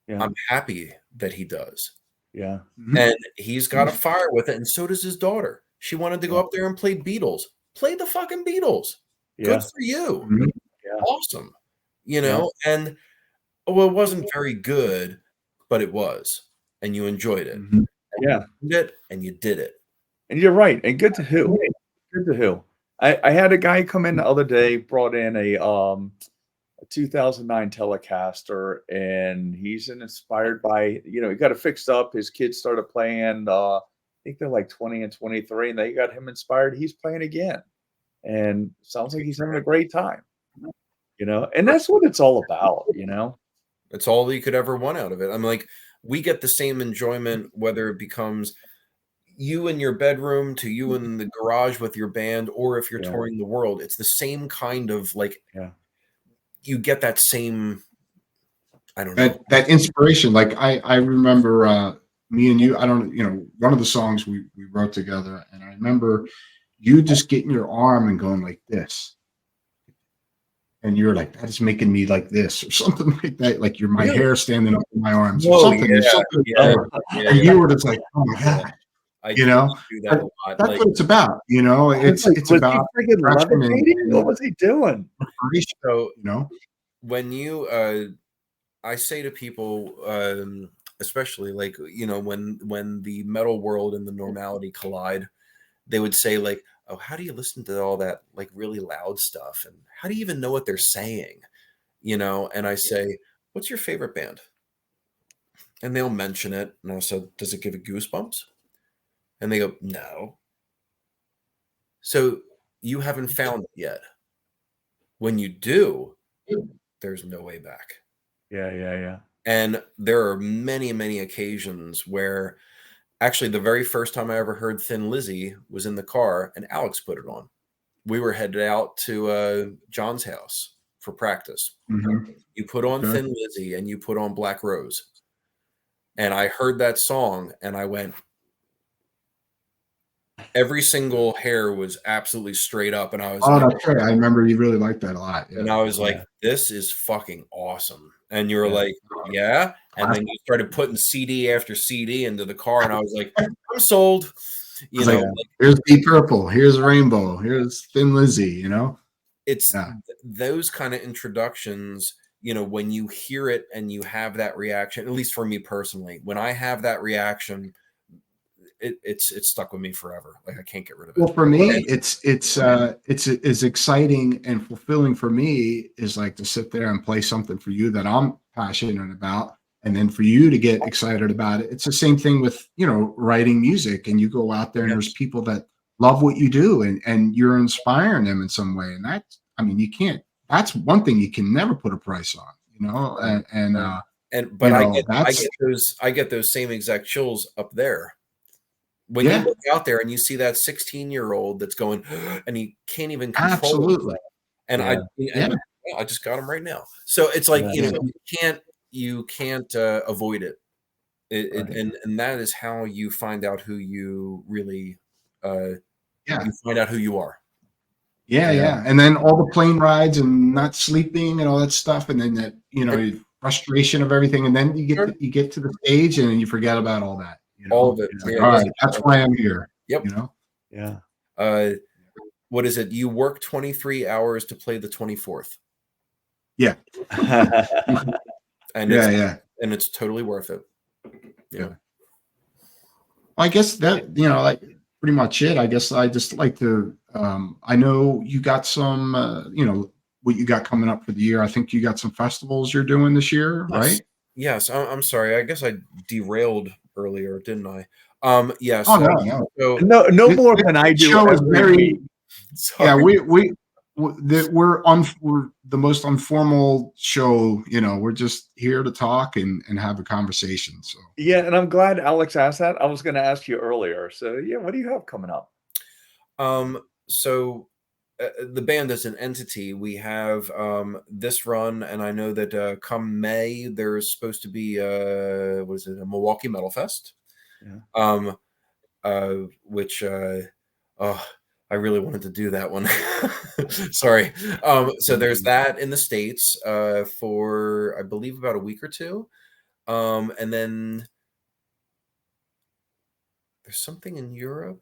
Yeah. I'm happy that he does. Yeah. And he's got a fire with it, and so does his daughter. She wanted to go up there and play Beatles. Play the fucking Beatles. Yeah. Good for you. Yeah. Awesome. And it wasn't very good, but it was. And you enjoyed it. Yeah. And you did it. And you're right. And good to who? Good to who? I had a guy come in the other day, brought in a 2009 Telecaster, and he's inspired by, he got it fixed up. His kids started playing, I think they're like 20 and 23, and they got him inspired. He's playing again, and sounds like he's having a great time, and that's what it's all about, It's all you could ever want out of it. I'm like, we get the same enjoyment, whether it becomes you in your bedroom to you in the garage with your band, or if you're touring the world. It's the same kind of like, you get that same, I don't know, that inspiration. Like I remember me and you, I don't, one of the songs we wrote together, and I remember you just getting your arm and going like this, and you're like, that is making me like this, or something like that, like my Really? hair standing up in my arms, or Oh something. There's yeah, something, yeah, and yeah. you were just like, oh my god, I you do know. do that But a lot. that's Like, what it's about, It's Was he about freaking expression levitating? What and was he doing? inspiration, so you know. when you, I say to people, especially like, when the metal world and the normality collide, they would say like, "Oh, how do you listen to all that like really loud stuff? And how do you even know what they're saying?" And I say, "What's your favorite band?" And they'll mention it, and I said, "Does it give you goosebumps?" And they go, "No." So you haven't found it yet. When you do, there's no way back. Yeah. And there are many, many occasions where actually the very first time I ever heard Thin Lizzy was in the car and Alex put it on. We were headed out to John's house for practice. Mm-hmm. You put on Okay. Thin Lizzy and you put on Black Rose. And I heard that song and I went, every single hair was absolutely straight up. And I was Oh, like, that's right. I remember you really liked that a lot. and Yeah. I was like, Yeah. this is fucking awesome. And you were Yeah. like, yeah. And then you started putting CD after CD into the car. And I was like, I'm sold. Like, here's Deep Purple, here's Rainbow, here's Thin Lizzy, it's Yeah. those kind of introductions, when you hear it and you have that reaction, at least for me personally, when I have that reaction, it's stuck with me forever. Like I can't get rid of it. Well, for me, it's as exciting and fulfilling for me is like to sit there and play something for you that I'm passionate about, and then for you to get excited about it. It's the same thing with writing music, and you go out there and there's people that love what you do, and you're inspiring them in some way, and that's, I mean, you can't. That's one thing you can never put a price on, But I that's get those same exact chills up there. When you look out there and you see that 16-year-old that's going, and he can't even control absolutely. himself. And I just got him right now. So it's like, you can't avoid it. And that is how you find out who you really, you find out who you are. Yeah. And then all the plane rides and not sleeping and all that stuff. And then that, frustration of everything. And then you get to the stage and you forget about all that. All of it. Like, all right, that's why I'm here. Yep. Yeah. What is it? You work 23 hours to play the 24th. Yeah. And it's totally worth it. Yeah. I guess that, like pretty much it. I guess I just like to, I know you got some, what you got coming up for the year. I think you got some festivals you're doing this year, right? Yes. I'm sorry. I guess I derailed earlier, didn't I? Yes. Oh, no. So, no more than I do. Show is very, sorry. we're the most informal show. We're just here to talk and have a conversation. So yeah, and I'm glad Alex asked that. I was going to ask you earlier. So yeah, what do you have coming up? So the band as an entity, we have this run, and I know that come May there's supposed to be a Milwaukee Metal Fest, which I really wanted to do that one. Sorry. So there's that in the States for I believe about a week or two, and then there's something in Europe.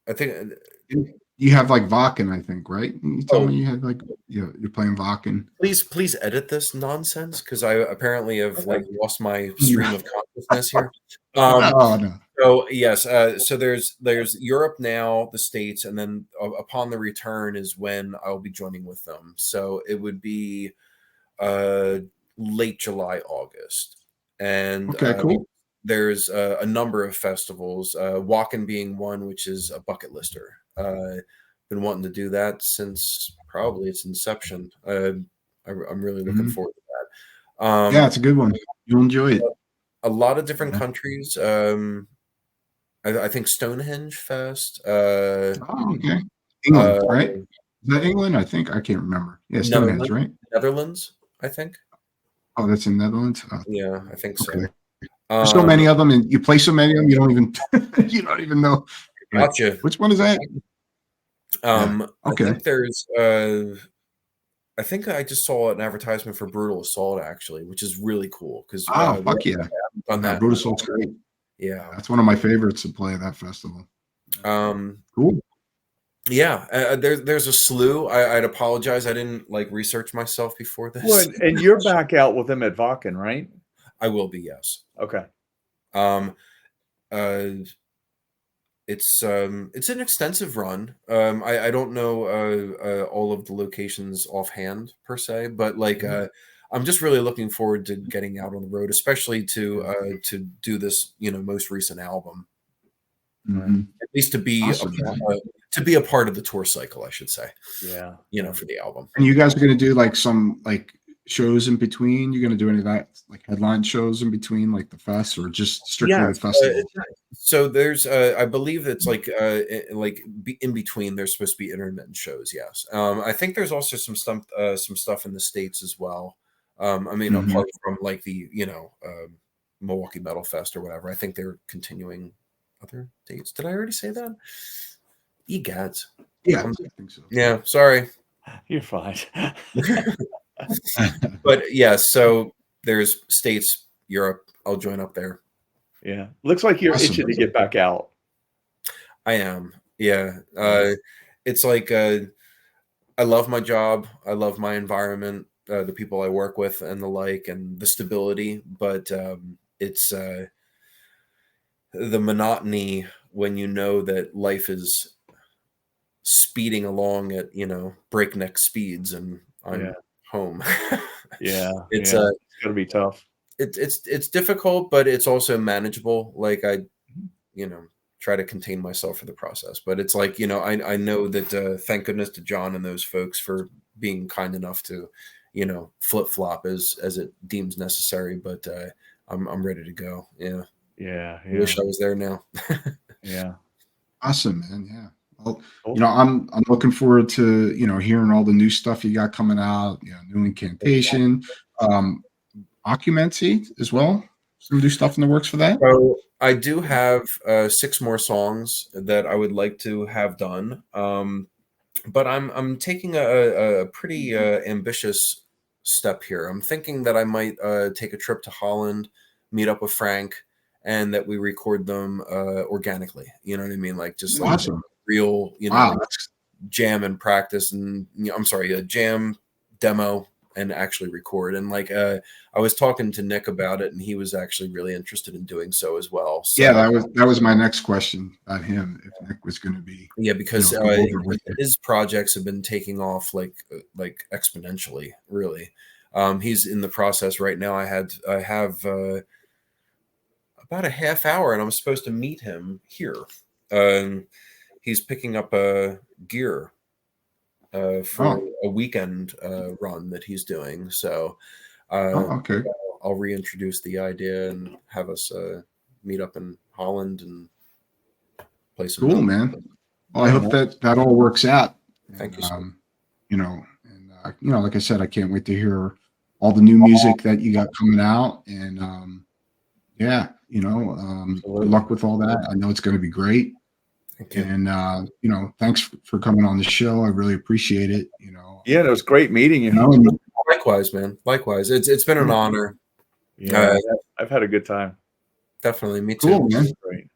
I think you have like Vakken, I think, right? You told me you had like you're playing Vakken. Please edit this nonsense because I apparently have like lost my stream of consciousness here. No. So yes, so there's Europe now, the States, and then upon the return is when I'll be joining with them. So it would be late July, August, and cool. There's a number of festivals, Wacken being one, which is a bucket lister. Been wanting to do that since probably its inception. I'm really looking forward to that. Yeah, it's a good one. You'll enjoy it. A lot of different countries. I think Stonehenge Fest. Okay. England, right? Is that England? I think I can't remember. Yeah, Stonehenge, right? Netherlands, I think. Oh, that's in Netherlands. Yeah, I think so. Okay. There's so many of them, and you play so many of them, you don't even know. Gotcha. Which one is that? Okay. I think there's I think I just saw an advertisement for Brutal Assault, actually, which is really cool because fuck yeah, done that. Brutal Assault's great. Yeah, that's one of my favorites to play at that festival. Cool. Yeah, there's a slew. I'd apologize. I didn't research myself before this. Well, and you're back out with them at Vakken, right? I will be, yes. Okay. It's an extensive run. I don't know all of the locations offhand per se, but I'm just really looking forward to getting out on the road, especially to do this most recent album. At least to be awesome, a part of the tour cycle, I should say. Yeah. For the album. And you guys are going to do some shows in between? You're going to do any of that, headline shows in between, the fest, or just strictly the festival? So there's, I believe it's in between. There's supposed to be intermittent shows. Yes. I think there's also some stuff in the States as well. Apart from the Milwaukee Metal Fest or whatever. I think they're continuing other dates. Did I already say that? Egads. Yeah, I think so. Yeah, sorry. You're fine. But yeah, so there's States, Europe. I'll join up there. Yeah, looks like you're itching to get back out. I am. Yeah. It's I love my job. I love my environment, the people I work with, and and the stability. But it's the monotony when you know that life is speeding along at breakneck speeds, and I'm home. It's gonna be tough. It's difficult, but it's also manageable. I try to contain myself for the process, but it's I know that thank goodness to John and those folks for being kind enough to flip flop as it deems necessary. But I'm ready to go. I wish I was there now. Yeah, awesome, man. Yeah. Well, I'm looking forward to hearing all the new stuff you got coming out. New Incantation, Occupancy as well. Some new stuff in the works for that. So I do have 6 more songs that I would like to have done, but I'm taking a pretty ambitious step here. I'm thinking that I might take a trip to Holland, meet up with Frank, and that we record them organically. You know what I mean? Just awesome. Real, jam and practice, and I'm sorry, a jam demo and actually record. And I was talking to Nick about it, and he was actually really interested in doing so as well. So, yeah, that was my next question about him, if Nick was going to be. Yeah, because his projects have been taking off like exponentially, really. He's in the process right now. I have about a half hour, and I'm supposed to meet him here. He's picking up a gear for a weekend run that he's doing. So okay. I'll reintroduce the idea and have us meet up in Holland and play some. Cool, man. Well, I hope that all works out. Thank you. Like I said, I can't wait to hear all the new music that you got coming out. And good luck with all that. I know it's going to be great. Thank you. And thanks for coming on the show. I really appreciate it. Yeah, it was great meeting you. Likewise, man. Likewise. It's been an honor. Yeah, I've had a good time. Definitely, me too. Cool, man. Great.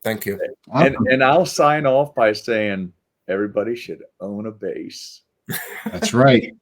Thank you. And I'll sign off by saying everybody should own a bass. That's right.